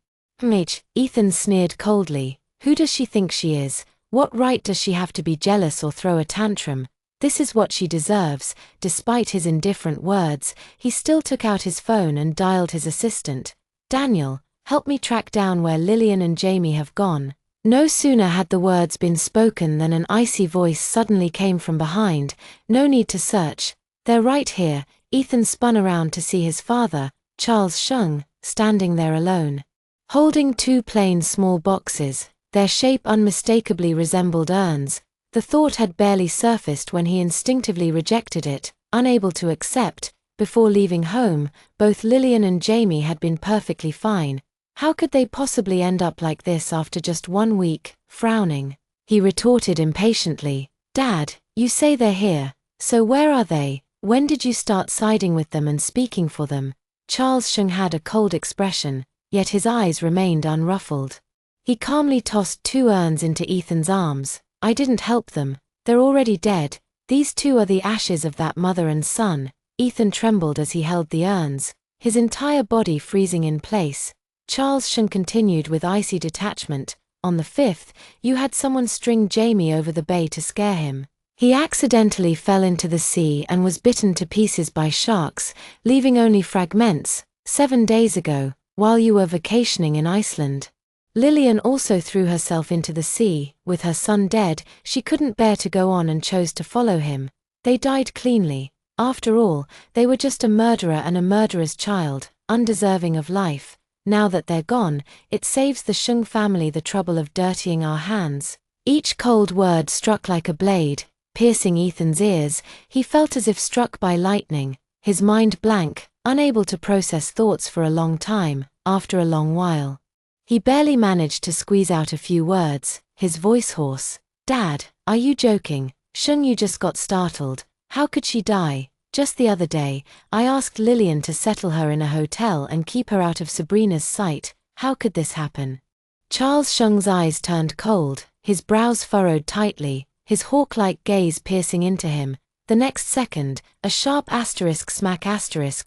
Ethan sneered coldly. "Who does she think she is? What right does she have to be jealous or throw a tantrum? This is what she deserves." Despite his indifferent words, he still took out his phone and dialed his assistant. "Daniel, help me track down where Lillian and Jamie have gone." No sooner had the words been spoken than an icy voice suddenly came from behind. "No need to search. They're right here." Ethan spun around to see his father, Charles Shung, standing there alone, holding two plain small boxes. Their shape unmistakably resembled urns. The thought had barely surfaced when he instinctively rejected it, unable to accept. Before leaving home, both Lillian and Jamie had been perfectly fine. How could they possibly end up like this after just 1 week? Frowning, he retorted impatiently, "Dad, you say they're here, so where are they? When did you start siding with them and speaking for them?" Charles Shung had a cold expression, yet his eyes remained unruffled. He calmly tossed 2 urns into Ethan's arms. "I didn't help them. They're already dead. These 2 are the ashes of that mother and son." Ethan trembled as he held the urns, his entire body freezing in place. Charles Shun continued with icy detachment, "On the 5th, you had someone string Jamie over the bay to scare him. He accidentally fell into the sea and was bitten to pieces by sharks, leaving only fragments. 7 days ago, while you were vacationing in Iceland. Lillian also threw herself into the sea. With her son dead, she couldn't bear to go on and chose to follow him. They died cleanly. After all, they were just a murderer and a murderer's child, undeserving of life. Now that they're gone, it saves the Shung family the trouble of dirtying our hands." Each cold word struck like a blade, piercing Ethan's ears. He felt as if struck by lightning, his mind blank, unable to process thoughts for a long time. After a long while, he barely managed to squeeze out a few words, his voice hoarse. "Dad, are you joking? Shung, you just got startled. How could she die? Just the other day, I asked Lillian to settle her in a hotel and keep her out of Sabrina's sight. How could this happen?" Charles Shung's eyes turned cold, his brows furrowed tightly, his hawk-like gaze piercing into him. The next second, a sharp smack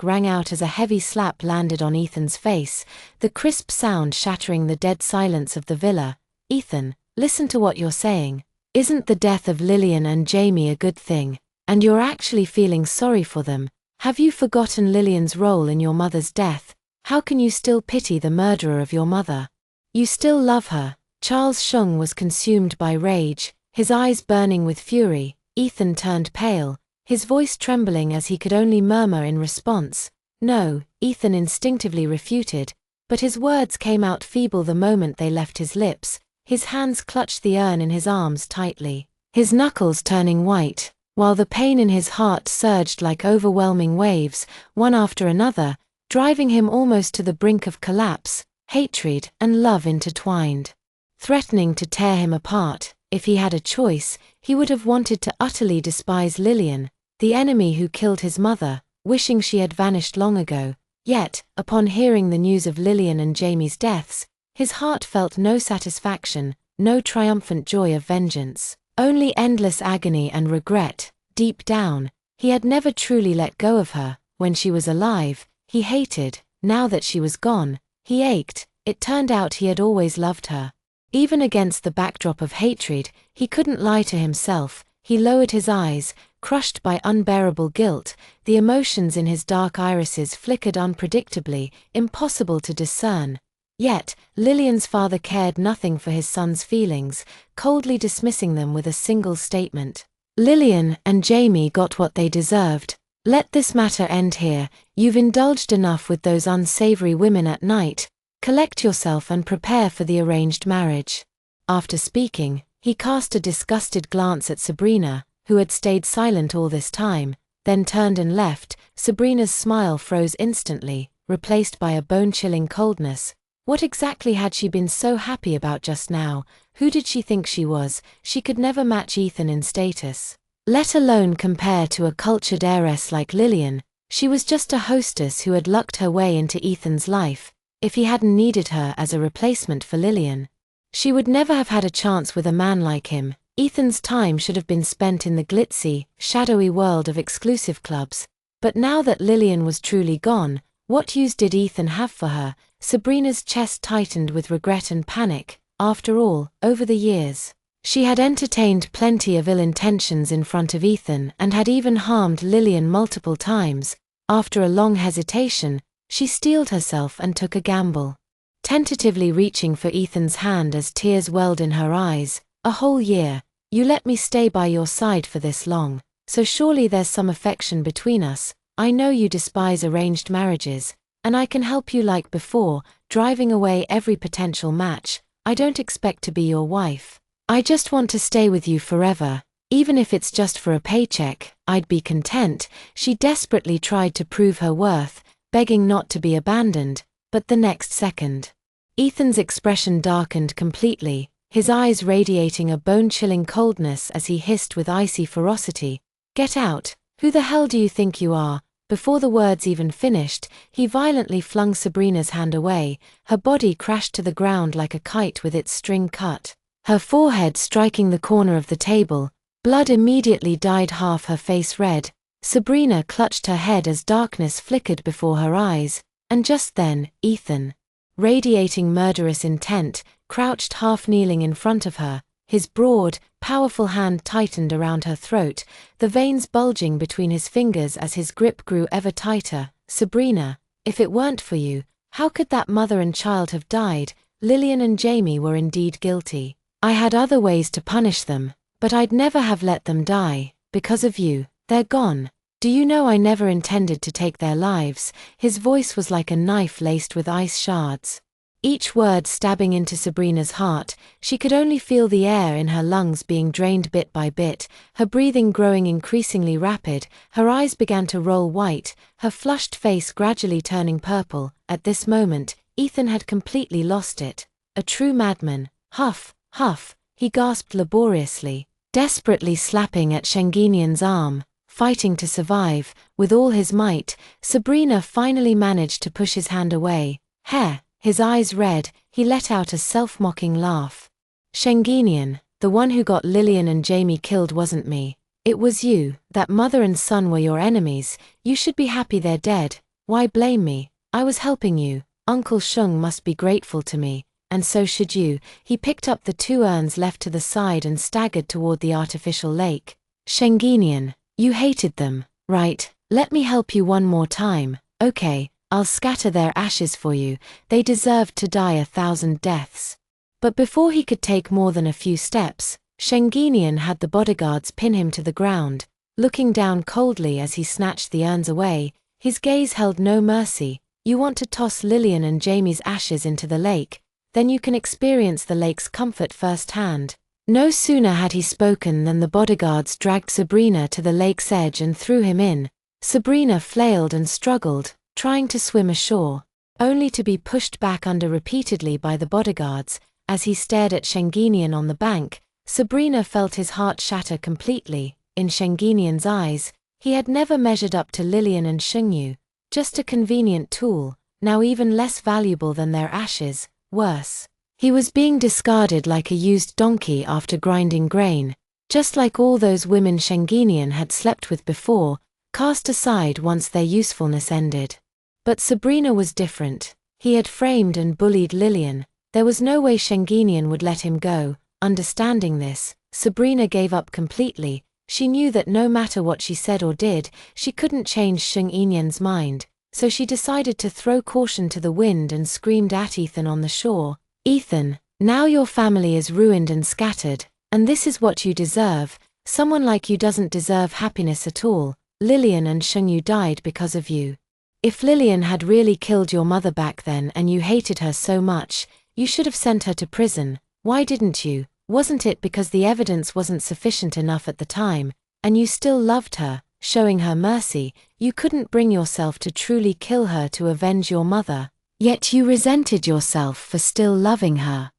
rang out as a heavy slap landed on Ethan's face, the crisp sound shattering the dead silence of the villa. "Ethan, listen to what you're saying. Isn't the death of Lillian and Jamie a good thing? And you're actually feeling sorry for them? Have you forgotten Lillian's role in your mother's death? How can you still pity the murderer of your mother? You still love her." Charles Shung was consumed by rage, his eyes burning with fury. Ethan turned pale, his voice trembling as he could only murmur in response. "No," Ethan instinctively refuted, but his words came out feeble the moment they left his lips. His hands clutched the urn in his arms tightly, his knuckles turning white. while the pain in his heart surged like overwhelming waves, one after another, driving him almost to the brink of collapse, hatred and love intertwined. Threatening to tear him apart, if he had a choice, he would have wanted to utterly despise Lillian, the enemy who killed his mother, wishing she had vanished long ago. Yet, upon hearing the news of Lillian and Jamie's deaths, his heart felt no satisfaction, no triumphant joy of vengeance, only endless agony and regret. Deep down, he had never truly let go of her. When she was alive, he hated. Now that she was gone, he ached. It turned out he had always loved her. Even against the backdrop of hatred, he couldn't lie to himself. He lowered his eyes, crushed by unbearable guilt. The emotions in his dark irises flickered unpredictably, impossible to discern. Yet, Lillian's father cared nothing for his son's feelings, coldly dismissing them with a single statement. Lillian and Jamie got what they deserved. Let this matter end here. You've indulged enough with those unsavory women at night. Collect yourself and prepare for the arranged marriage. After speaking, he cast a disgusted glance at Sabrina, who had stayed silent all this time, then turned and left. Sabrina's smile froze instantly, replaced by a bone-chilling coldness. What exactly had she been so happy about just now? Who did she think she was? She could never match Ethan in status, let alone compare to a cultured heiress like Lillian. She was just a hostess who had lucked her way into Ethan's life. If he hadn't needed her as a replacement for Lillian, she would never have had a chance with a man like him. Ethan's time should have been spent in the glitzy, shadowy world of exclusive clubs. But now that Lillian was truly gone, what use did Ethan have for her? Sabrina's chest tightened with regret and panic. After all, over the years, she had entertained plenty of ill intentions in front of Ethan and had even harmed Lillian multiple times. After a long hesitation, she steeled herself and took a gamble, tentatively reaching for Ethan's hand as tears welled in her eyes. A whole year. You let me stay by your side for this long, so surely there's some affection between us. I know you despise arranged marriages, and I can help you like before, driving away every potential match. I don't expect to be your wife. I just want to stay with you forever. Even if it's just for a paycheck, I'd be content. She desperately tried to prove her worth, begging not to be abandoned, but the next second, Ethan's expression darkened completely, his eyes radiating a bone-chilling coldness as he hissed with icy ferocity. Get out! Who the hell do you think you are? Before the words even finished, he violently flung Sabrina's hand away. Her body crashed to the ground like a kite with its string cut, her forehead striking the corner of the table. Blood immediately dyed half her face red. Sabrina clutched her head as darkness flickered before her eyes, and just then, Ethan, radiating murderous intent, crouched half-kneeling in front of her. His broad, powerful hand tightened around her throat, the veins bulging between his fingers as his grip grew ever tighter. Sabrina, if it weren't for you, how could that mother and child have died? Lillian and Jamie were indeed guilty. I had other ways to punish them, but I'd never have let them die. Because of you, they're gone. Do you know I never intended to take their lives? His voice was like a knife laced with ice shards, each word stabbing into Sabrina's heart. She could only feel the air in her lungs being drained bit by bit, her breathing growing increasingly rapid. Her eyes began to roll white, her flushed face gradually turning purple. At this moment, Ethan had completely lost it. A true madman. Huff, huff, he gasped laboriously, desperately slapping at Shanginian's arm, fighting to survive. With all his might, Sabrina finally managed to push his hand away. Hair. His eyes red, he let out a self-mocking laugh. Shanginian, the one who got Lillian and Jamie killed wasn't me. It was you. That mother and son were your enemies. You should be happy they're dead. Why blame me? I was helping you. Uncle Shung must be grateful to me, and so should you. He picked up the 2 urns left to the side and staggered toward the artificial lake. Shanginian, you hated them, right? Let me help you one more time. Okay. I'll scatter their ashes for you. They deserved to die 1,000 deaths. But before he could take more than a few steps, Shanginian had the bodyguards pin him to the ground. Looking down coldly as he snatched the urns away, his gaze held no mercy. You want to toss Lillian and Jamie's ashes into the lake, then you can experience the lake's comfort firsthand. No sooner had he spoken than the bodyguards dragged Sabrina to the lake's edge and threw him in. Sabrina flailed and struggled, trying to swim ashore, only to be pushed back under repeatedly by the bodyguards. As he stared at Shengenian on the bank, Sabrina felt his heart shatter completely. In Shengenian's eyes, he had never measured up to Lillian and Shengyu, just a convenient tool, now even less valuable than their ashes. Worse, he was being discarded like a used donkey after grinding grain, just like all those women Shengenian had slept with before, cast aside once their usefulness ended. But Sabrina was different. He had framed and bullied Lillian. There was no way Shengenian would let him go. Understanding this, Sabrina gave up completely. She knew that no matter what she said or did, she couldn't change Shengenian's mind, so she decided to throw caution to the wind and screamed at Ethan on the shore. "Ethan, now your family is ruined and scattered, and this is what you deserve. Someone like you doesn't deserve happiness at all. Lillian and Shengyu died because of you. If Lillian had really killed your mother back then and you hated her so much, you should have sent her to prison. Why didn't you? Wasn't it because the evidence wasn't sufficient enough at the time, and you still loved her, showing her mercy? You couldn't bring yourself to truly kill her to avenge your mother, yet you resented yourself for still loving her.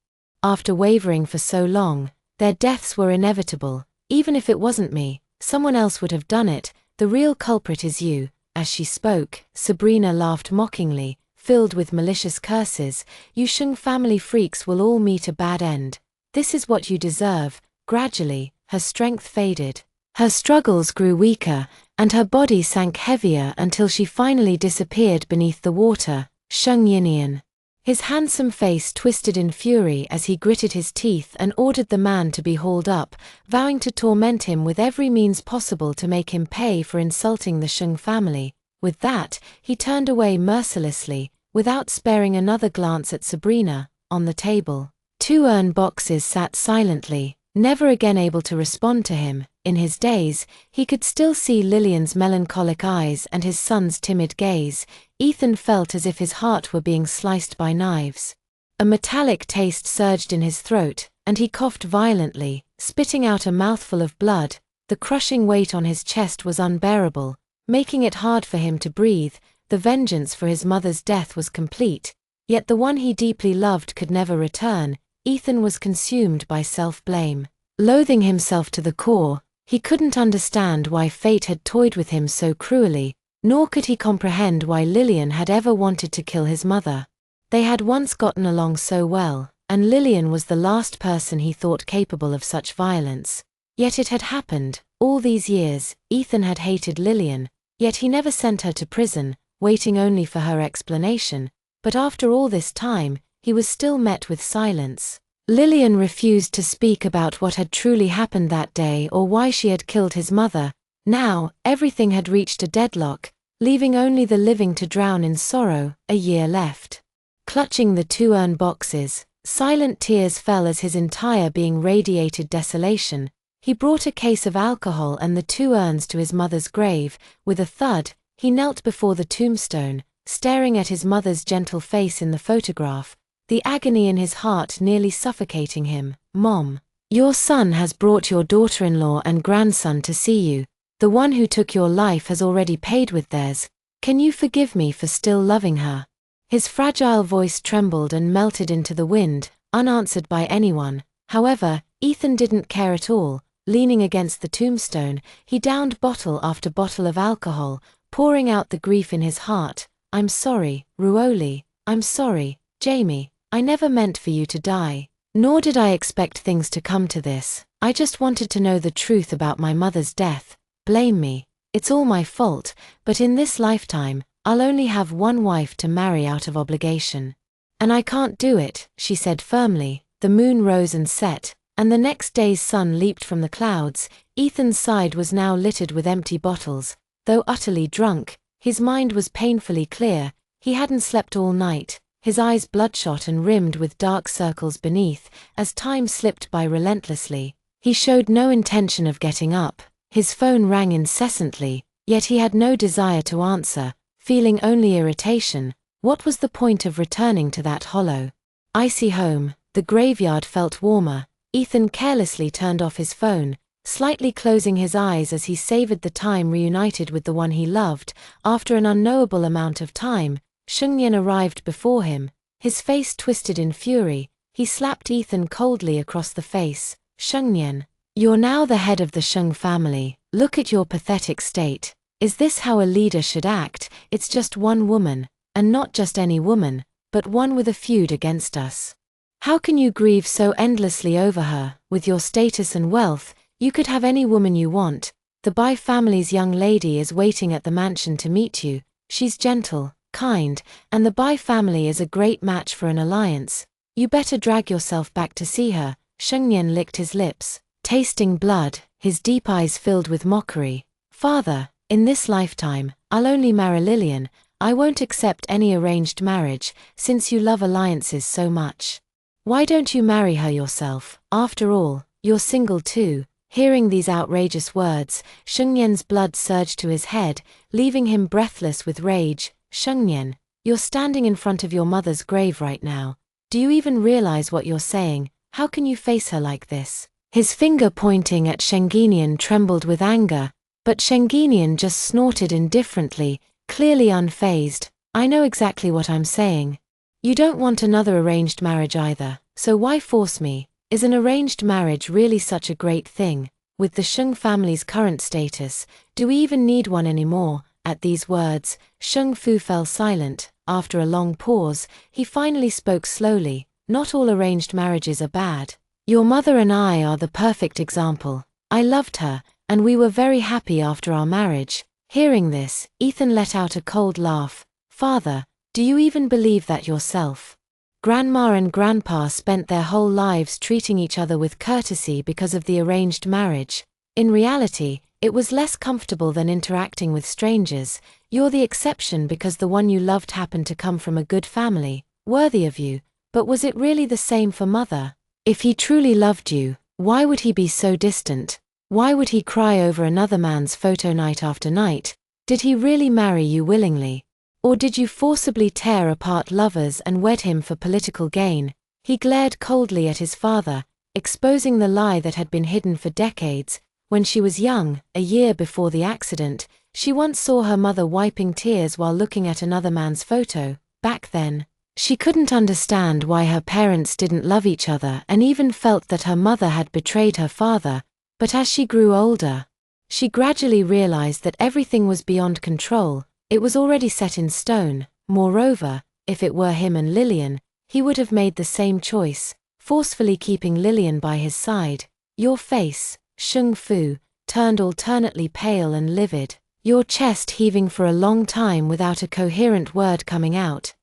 After wavering for so long, their deaths were inevitable. Even if it wasn't me, someone else would have done it. The real culprit is you." As she spoke, Sabrina laughed mockingly, filled with malicious curses. "You Sheng family freaks will all meet a bad end. This is what you deserve." Gradually, her strength faded. Her struggles grew weaker, and her body sank heavier until she finally disappeared beneath the water. Sheng Yinian. His handsome face twisted in fury as he gritted his teeth and ordered the man to be hauled up, vowing to torment him with every means possible to make him pay for insulting the Sheng family. With that, he turned away mercilessly, without sparing another glance at Sabrina. On the table, 2 urn boxes sat silently, never again able to respond to him. In his daze, he could still see Lillian's melancholic eyes and his son's timid gaze. Ethan felt as if his heart were being sliced by knives. A metallic taste surged in his throat, and he coughed violently, spitting out a mouthful of blood. The crushing weight on his chest was unbearable, making it hard for him to breathe. The vengeance for his mother's death was complete, yet the one he deeply loved could never return. Ethan was consumed by self-blame. Loathing himself to the core, he couldn't understand why fate had toyed with him so cruelly, nor could he comprehend why Lillian had ever wanted to kill his mother. They had once gotten along so well, and Lillian was the last person he thought capable of such violence. Yet it had happened. All these years, Ethan had hated Lillian, yet he never sent her to prison, waiting only for her explanation. But after all this time, he was still met with silence. Lillian refused to speak about what had truly happened that day or why she had killed his mother. Now, everything had reached a deadlock, leaving only the living to drown in sorrow. A year left. Clutching the 2 urn boxes, silent tears fell as his entire being radiated desolation. He brought a case of alcohol and the 2 urns to his mother's grave. With a thud, he knelt before the tombstone, staring at his mother's gentle face in the photograph, the agony in his heart nearly suffocating him. "Mom, your son has brought your daughter-in-law and grandson to see you. The one who took your life has already paid with theirs. Can you forgive me for still loving her?" His fragile voice trembled and melted into the wind, unanswered by anyone. However, Ethan didn't care at all. Leaning against the tombstone, he downed bottle after bottle of alcohol, pouring out the grief in his heart. "I'm sorry, Ruoli. I'm sorry, Jamie. I never meant for you to die. Nor did I expect things to come to this. I just wanted to know the truth about my mother's death. Blame me. It's all my fault, but in this lifetime, I'll only have one wife to marry out of obligation. And I can't do it," she said firmly. The moon rose and set, and the next day's sun leaped from the clouds. Ethan's side was now littered with empty bottles. Though utterly drunk, his mind was painfully clear. He hadn't slept all night, his eyes bloodshot and rimmed with dark circles beneath. As time slipped by relentlessly, he showed no intention of getting up. His phone rang incessantly, yet he had no desire to answer, feeling only irritation. What was the point of returning to that hollow, icy home? The graveyard felt warmer, Ethan carelessly turned off his phone, slightly closing his eyes as he savored the time reunited with the one he loved. After an unknowable amount of time, Shin-chan arrived before him, his face twisted in fury. He slapped Ethan coldly across the face. "Shin-chan, you're now the head of the Shung family. Look at your pathetic state. Is this how a leader should act? It's just one woman, and not just any woman, but one with a feud against us. How can you grieve so endlessly over her? With your status and wealth, you could have any woman you want. The Bai family's young lady is waiting at the mansion to meet you. She's gentle, kind, and the Bai family is a great match for an alliance. You better drag yourself back to see her." Shin-chan licked his lips, tasting blood, his deep eyes filled with mockery. "Father, in this lifetime, I'll only marry Lillian. I won't accept any arranged marriage, since you love alliances so much. Why don't you marry her yourself? After all, you're single too." Hearing these outrageous words, Shin-chan's blood surged to his head, leaving him breathless with rage. "Shin-chan, you're standing in front of your mother's grave right now. Do you even realize what you're saying? How can you face her like this?" His finger pointing at Shin-chan trembled with anger, but Shin-chan just snorted indifferently, clearly unfazed. "I know exactly what I'm saying. You don't want another arranged marriage either, so why force me? Is an arranged marriage really such a great thing? With the Shung family's current status, do we even need one anymore?" At these words, Shung Fu fell silent. After a long pause, he finally spoke slowly. "Not all arranged marriages are bad. Your mother and I are the perfect example. I loved her, and we were very happy after our marriage." Hearing this, Ethan let out a cold laugh. "Father, do you even believe that yourself? Grandma and Grandpa spent their whole lives treating each other with courtesy because of the arranged marriage. In reality, it was less comfortable than interacting with strangers. You're the exception because the one you loved happened to come from a good family, worthy of you. But was it really the same for Mother? If he truly loved you, why would he be so distant? Why would he cry over another man's photo night after night? Did he really marry you willingly? Or did you forcibly tear apart lovers and wed him for political gain?" He glared coldly at his father, exposing the lie that had been hidden for decades. When she was young, a year before the accident, she once saw her mother wiping tears while looking at another man's photo. Back then, she couldn't understand why her parents didn't love each other and even felt that her mother had betrayed her father. But as she grew older, she gradually realized that everything was beyond control. It was already set in stone. Moreover, if it were him and Lillian, he would have made the same choice, forcefully keeping Lillian by his side. "Your face," Shung Fu, turned alternately pale and livid, your chest heaving for a long time without a coherent word coming out.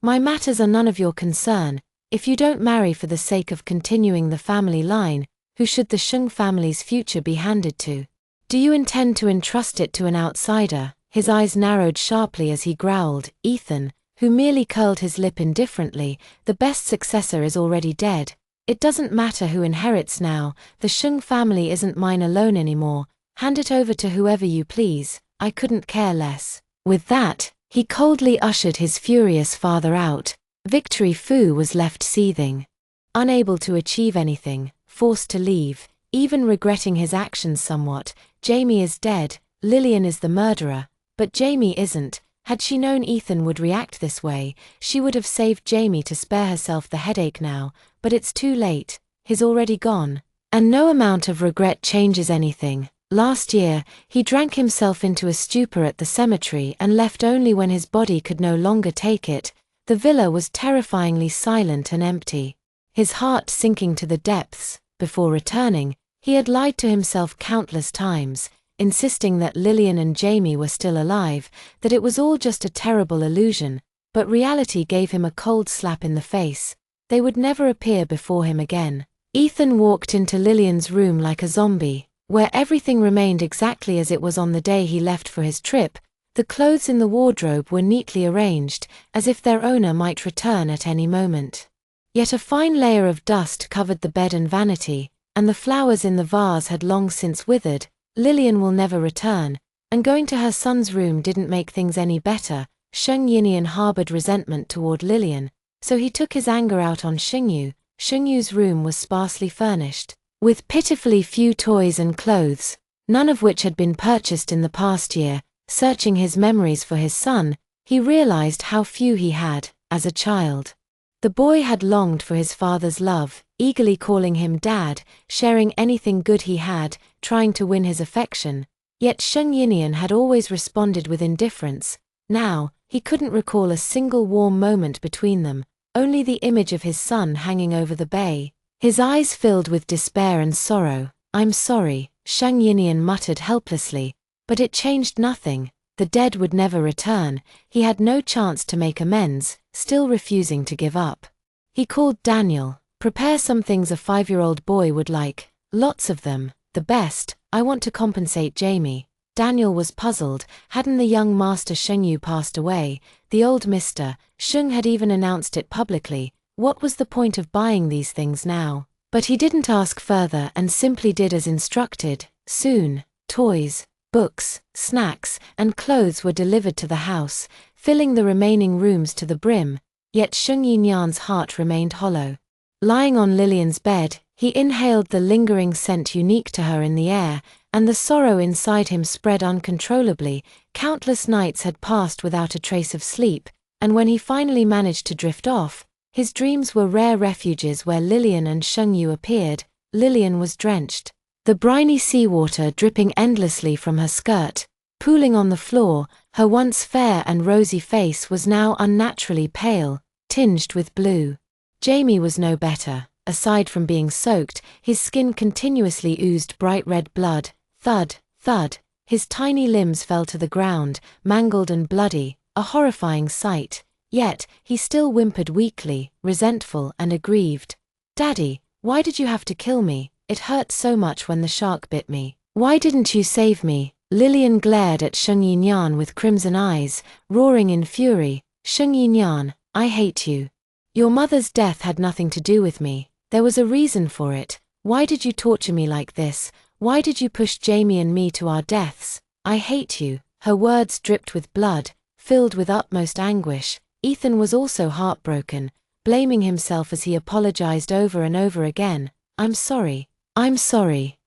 "My matters are none of your concern. If you don't marry for the sake of continuing the family line, who should the Shung family's future be handed to? Do you intend to entrust it to an outsider?" His eyes narrowed sharply as he growled. Ethan, who merely curled his lip indifferently, "The best successor is already dead. It doesn't matter who inherits now. The Shung family isn't mine alone anymore. Hand it over to whoever you please. I couldn't care less." With that, he coldly ushered his furious father out. Victory Fu was left seething. Unable to achieve anything, forced to leave, even regretting his actions somewhat. Jamie is dead, Lillian is the murderer. But Jamie isn't. Had she known Ethan would react this way, she would have saved Jamie to spare herself the headache now, but it's too late. He's already gone. And no amount of regret changes anything. Last year, he drank himself into a stupor at the cemetery and left only when his body could no longer take it. The villa was terrifyingly silent and empty. His heart sinking to the depths. Before returning, he had lied to himself countless times, insisting that Lillian and Jamie were still alive, that it was all just a terrible illusion, but reality gave him a cold slap in the face. They would never appear before him again. Ethan walked into Lillian's room like a zombie, where everything remained exactly as it was on the day he left for his trip. The clothes in the wardrobe were neatly arranged, as if their owner might return at any moment. Yet a fine layer of dust covered the bed and vanity, and the flowers in the vase had long since withered. Lillian will never return, and going to her son's room didn't make things any better. Sheng Yinian harbored resentment toward Lillian, so he took his anger out on Xingyu. Sheng-yu's room was sparsely furnished, with pitifully few toys and clothes, none of which had been purchased in the past year. Searching his memories for his son, he realized how few he had, as a child. The boy had longed for his father's love, eagerly calling him dad, sharing anything good he had, trying to win his affection. Yet Sheng Yinian had always responded with indifference. Now, he couldn't recall a single warm moment between them, only the image of his son hanging over the bay. His eyes filled with despair and sorrow. "I'm sorry," Sheng Yinian muttered helplessly, but it changed nothing. The dead would never return. He had no chance to make amends, still refusing to give up. He called Daniel. "Prepare some things a 5-year-old boy would like. Lots of them. The best. I want to compensate Jamie." Daniel was puzzled. Hadn't the young master Sheng-yu passed away? The old Mr. Sheng had even announced it publicly. What was the point of buying these things now? But he didn't ask further and simply did as instructed. Soon, toys, books, snacks, and clothes were delivered to the house, filling the remaining rooms to the brim. Yet Sheng Yinyan's heart remained hollow. Lying on Lillian's bed, he inhaled the lingering scent unique to her in the air, and the sorrow inside him spread uncontrollably. Countless nights had passed without a trace of sleep, and when he finally managed to drift off, his dreams were rare refuges where Lillian and Sheng-yu appeared. Lillian was drenched. The briny seawater dripping endlessly from her skirt, pooling on the floor. Her once fair and rosy face was now unnaturally pale, tinged with blue. Jamie was no better. Aside from being soaked, his skin continuously oozed bright red blood. Thud, thud, his tiny limbs fell to the ground, mangled and bloody, a horrifying sight. Yet, he still whimpered weakly, resentful and aggrieved. "Daddy, why did you have to kill me? It hurt so much when the shark bit me. Why didn't you save me?" Lillian glared at Sheng Yinyan with crimson eyes, roaring in fury. "Sheng Yinyan, I hate you. Your mother's death had nothing to do with me. There was a reason for it. Why did you torture me like this? Why did you push Jamie and me to our deaths? I hate you." Her words dripped with blood, filled with utmost anguish. Ethan was also heartbroken, blaming himself as he apologized over and over again. I'm sorry,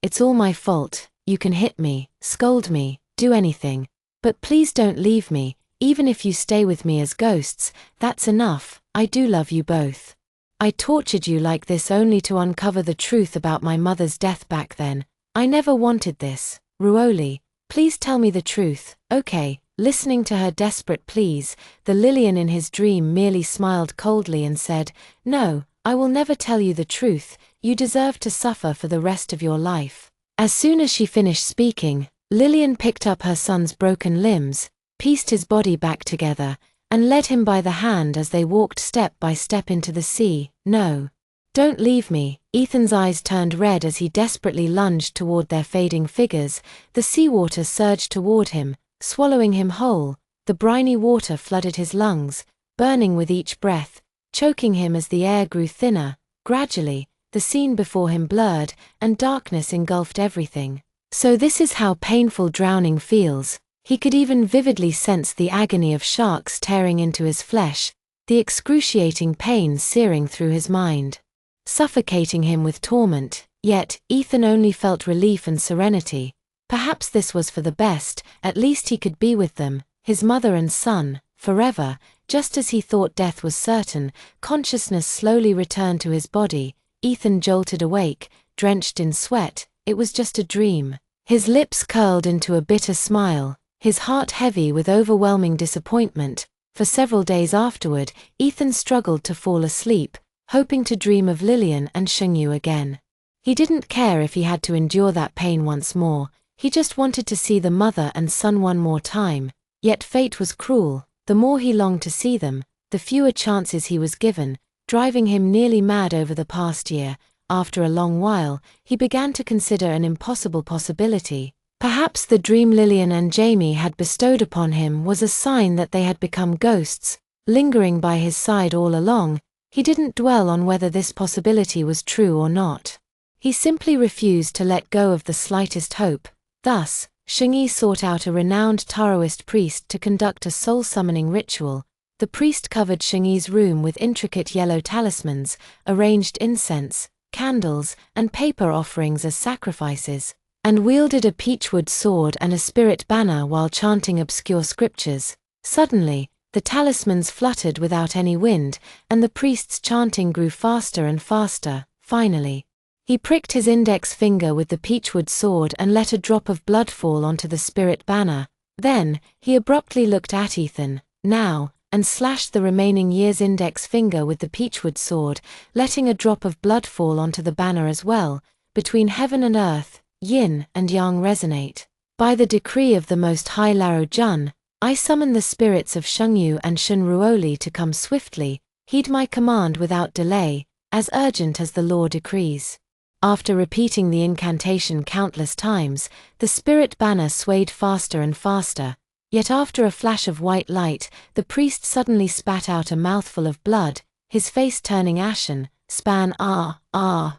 it's all my fault. You can hit me, scold me, do anything. But please don't leave me, even if you stay with me as ghosts, that's enough. I do love you both. I tortured you like this only to uncover the truth about my mother's death back then. I never wanted this. Ruoli, please tell me the truth, okay?" Listening to her desperate pleas, the Lillian in his dream merely smiled coldly and said, "No, I will never tell you the truth. You deserve to suffer for the rest of your life." As soon as she finished speaking, Lillian picked up her son's broken limbs, pieced his body back together, and led him by the hand as they walked step by step into the sea. "No. Don't leave me." Ethan's eyes turned red as he desperately lunged toward their fading figures. The seawater surged toward him, swallowing him whole. The briny water flooded his lungs, burning with each breath, choking him as the air grew thinner. Gradually, the scene before him blurred, and darkness engulfed everything. So this is how painful drowning feels. He could even vividly sense the agony of sharks tearing into his flesh, the excruciating pain searing through his mind, suffocating him with torment. Yet, Ethan only felt relief and serenity. Perhaps this was for the best. At least he could be with them, his mother and son, forever. Just as he thought death was certain, consciousness slowly returned to his body. Ethan jolted awake, drenched in sweat. It was just a dream. His lips curled into a bitter smile, his heart heavy with overwhelming disappointment. For several days afterward, Ethan struggled to fall asleep, hoping to dream of Lillian and Sheng-yu again. He didn't care if he had to endure that pain once more. He just wanted to see the mother and son one more time. Yet fate was cruel. The more he longed to see them, the fewer chances he was given, driving him nearly mad over the past year. After a long while, he began to consider an impossible possibility. Perhaps the dream Lillian and Jamie had bestowed upon him was a sign that they had become ghosts, lingering by his side all along. He didn't dwell on whether this possibility was true or not. He simply refused to let go of the slightest hope. Thus, Sheng-yi sought out a renowned Taoist priest to conduct a soul-summoning ritual. The priest covered Shengyi's room with intricate yellow talismans, arranged incense, candles, and paper offerings as sacrifices, and wielded a peachwood sword and a spirit banner while chanting obscure scriptures. Suddenly, the talismans fluttered without any wind, and the priest's chanting grew faster and faster. Finally, he pricked his index finger with the peachwood sword and let a drop of blood fall onto the spirit banner. Then, he abruptly looked at Ethan, now, and slashed the remaining year's index finger with the peachwood sword, letting a drop of blood fall onto the banner as well. Between heaven and earth, yin and yang resonate. By the decree of the Most High Laro Jun, I summon the spirits of Shengyu and Shunruoli to come swiftly, heed my command without delay, as urgent as the law decrees. After repeating the incantation countless times, the spirit banner swayed faster and faster, yet after a flash of white light, the priest suddenly spat out a mouthful of blood, his face turning ashen.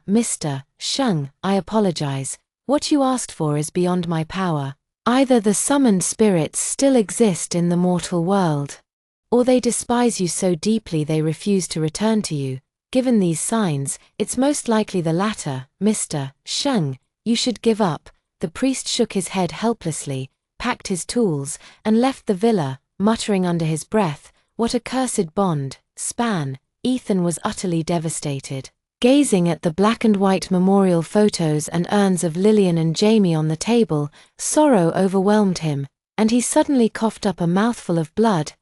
Mr. Sheng, I apologize. What you asked for is beyond my power. Either the summoned spirits still exist in the mortal world, or they despise you so deeply they refuse to return to you. Given these signs, it's most likely the latter. Mr. Sheng, you should give up. The priest shook his head helplessly, packed his tools, and left the villa, muttering under his breath, what a cursed bond, span. Ethan was utterly devastated. Gazing at the black and white memorial photos and urns of Lillian and Jamie on the table, sorrow overwhelmed him, and he suddenly coughed up a mouthful of blood.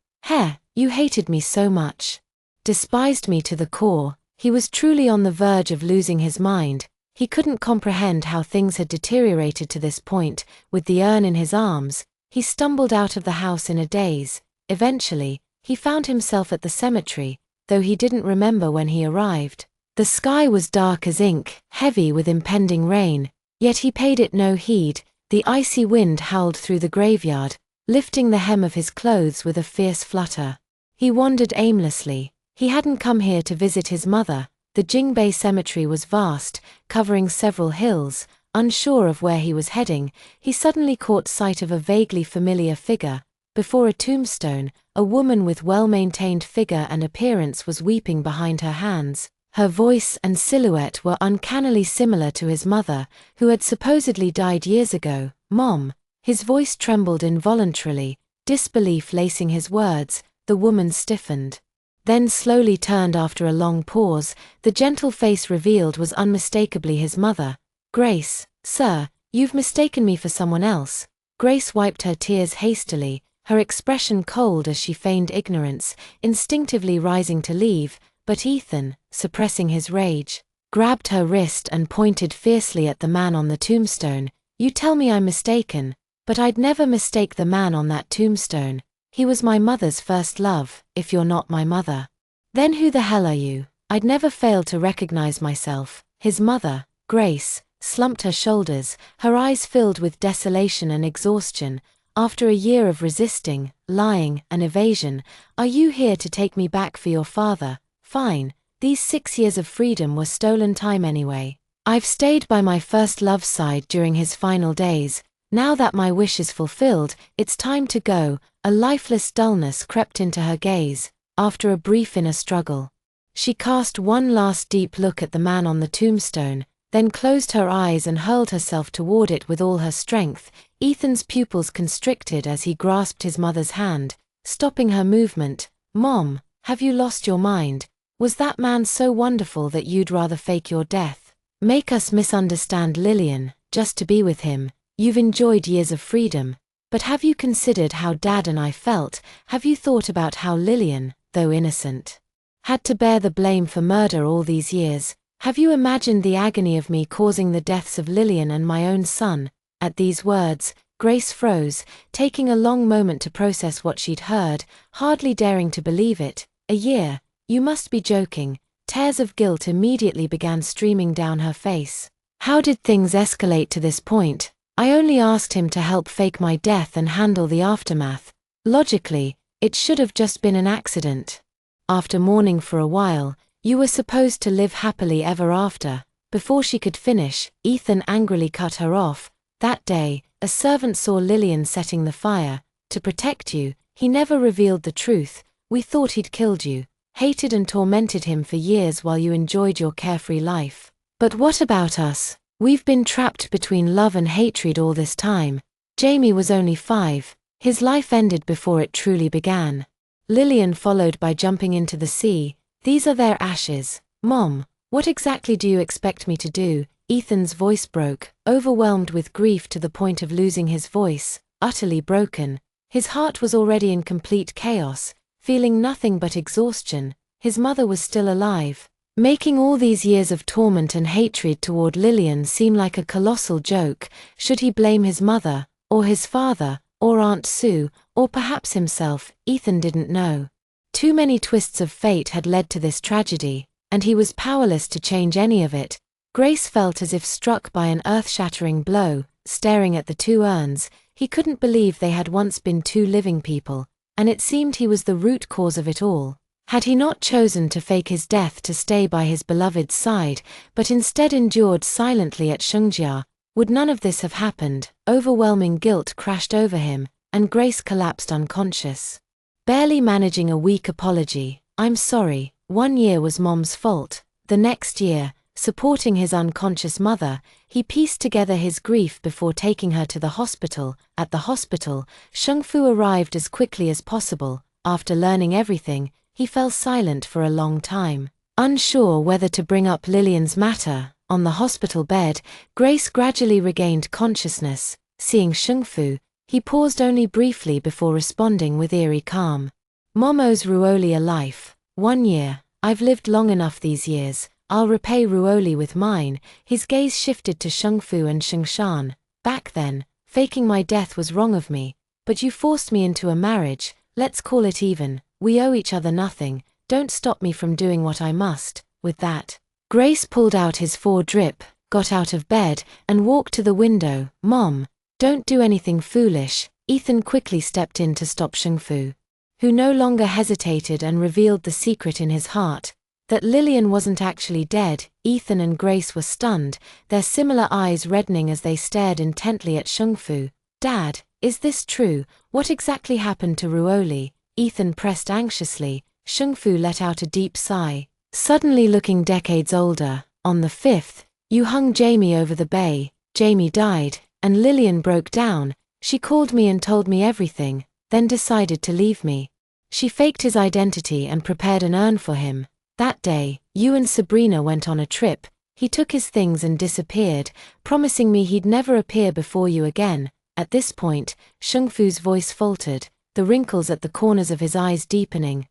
You hated me so much. Despised me to the core. He was truly on the verge of losing his mind. He couldn't comprehend how things had deteriorated to this point. With the urn in his arms, he stumbled out of the house in a daze. Eventually, he found himself at the cemetery, though he didn't remember when he arrived. The sky was dark as ink, heavy with impending rain, yet he paid it no heed. The icy wind howled through the graveyard, lifting the hem of his clothes with a fierce flutter. He wandered aimlessly. He hadn't come here to visit his mother. The Jingbei cemetery was vast, covering several hills. Unsure of where he was heading, he suddenly caught sight of a vaguely familiar figure. Before a tombstone, a woman with well-maintained figure and appearance was weeping behind her hands. Her voice and silhouette were uncannily similar to his mother, who had supposedly died years ago. Mom. His voice trembled involuntarily, disbelief lacing his words. The woman stiffened, then slowly turned after a long pause. The gentle face revealed was unmistakably his mother. Grace, sir, you've mistaken me for someone else. Grace wiped her tears hastily, her expression cold as she feigned ignorance, instinctively rising to leave. But Ethan, suppressing his rage, grabbed her wrist and pointed fiercely at the man on the tombstone. You tell me I'm mistaken, but I'd never mistake the man on that tombstone. He was my mother's first love. If you're not my mother, then who the hell are you? I'd never fail to recognize myself. His mother, Grace, slumped her shoulders, her eyes filled with desolation and exhaustion. After a year of resisting, lying, and evasion, are you here to take me back for your father? Fine, these 6 years of freedom were stolen time anyway. I've stayed by my first love's side during his final days. Now that my wish is fulfilled, it's time to go. A lifeless dullness crept into her gaze. After a brief inner struggle, she cast one last deep look at the man on the tombstone, then closed her eyes and hurled herself toward it with all her strength. Ethan's pupils constricted as he grasped his mother's hand, stopping her movement. Mom, have you lost your mind? Was that man so wonderful that you'd rather fake your death? Make us misunderstand Lillian, just to be with him. You've enjoyed years of freedom, but have you considered how Dad and I felt? Have you thought about how Lillian, though innocent, had to bear the blame for murder all these years? Have you imagined the agony of me causing the deaths of Lillian and my own son? At these words, Grace froze, taking a long moment to process what she'd heard, hardly daring to believe it. A year? You must be joking. Tears of guilt immediately began streaming down her face. How did things escalate to this point? I only asked him to help fake my death and handle the aftermath. Logically, it should have just been an accident. After mourning for a while, you were supposed to live happily ever after. Before she could finish, Ethan angrily cut her off. That day, a servant saw Lillian setting the fire. To protect you, he never revealed the truth. We thought he'd killed you, hated and tormented him for years while you enjoyed your carefree life. But what about us? We've been trapped between love and hatred all this time. Jamie was only 5. His life ended before it truly began. Lillian followed by jumping into the sea. These are their ashes. Mom, what exactly do you expect me to do? Ethan's voice broke, overwhelmed with grief to the point of losing his voice, utterly broken. His heart was already in complete chaos, feeling nothing but exhaustion. His mother was still alive, making all these years of torment and hatred toward Lillian seem like a colossal joke. Should he blame his mother, or his father, or Aunt Sue, or perhaps himself? Ethan didn't know. Too many twists of fate had led to this tragedy, and he was powerless to change any of it. Grace felt as if struck by an earth-shattering blow, staring at the 2 urns. He couldn't believe they had once been 2 living people, and it seemed he was the root cause of it all. Had he not chosen to fake his death to stay by his beloved's side, but instead endured silently at Shungjia, would none of this have happened? Overwhelming guilt crashed over him, and Grace collapsed unconscious. Barely managing a weak apology, "I'm sorry, 1 year was Mom's fault." The next year, supporting his unconscious mother, he pieced together his grief before taking her to the hospital. At the hospital, Shungfu arrived as quickly as possible. After learning everything, he fell silent for a long time, unsure whether to bring up Lillian's matter. On the hospital bed, Grace gradually regained consciousness. Seeing Shungfu, he paused only briefly before responding with eerie calm. "Mom owes Ruoli a life. 1 year. I've lived long enough these years. I'll repay Ruoli with mine." His gaze shifted to Shungfu and Shin-chan. "Back then, faking my death was wrong of me, but you forced me into a marriage. Let's call it even. We owe each other nothing. Don't stop me from doing what I must." With that, Grace pulled out his 4-drip, got out of bed, and walked to the window. "Mom, don't do anything foolish." Ethan quickly stepped in to stop Shungfu, who no longer hesitated and revealed the secret in his heart, that Lillian wasn't actually dead. Ethan and Grace were stunned, their similar eyes reddening as they stared intently at Shungfu. "Dad, is this true? What exactly happened to Ruoli?" Ethan pressed anxiously. Shungfu let out a deep sigh, suddenly looking decades older. "On the 5th, you hung Jamie over the bay. Jamie died, and Lillian broke down. She called me and told me everything, then decided to leave me. She faked his identity and prepared an urn for him. That day, you and Sabrina went on a trip. He took his things and disappeared, promising me he'd never appear before you again." At this point, Shungfu's voice faltered, the wrinkles at the corners of his eyes deepening.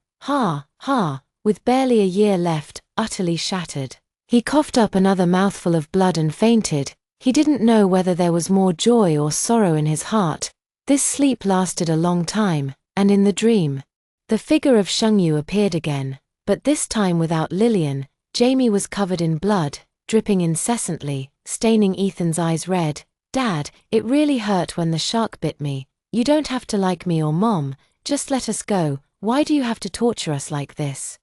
With barely a year left, utterly shattered. He coughed up another mouthful of blood and fainted. He didn't know whether there was more joy or sorrow in his heart. This sleep lasted a long time, and in the dream, the figure of Shungyu appeared again, but this time without Lillian. Jamie was covered in blood, dripping incessantly, staining Ethan's eyes red. "Dad, it really hurt when the shark bit me. You don't have to like me or Mom, just let us go. Why do you have to torture us like this?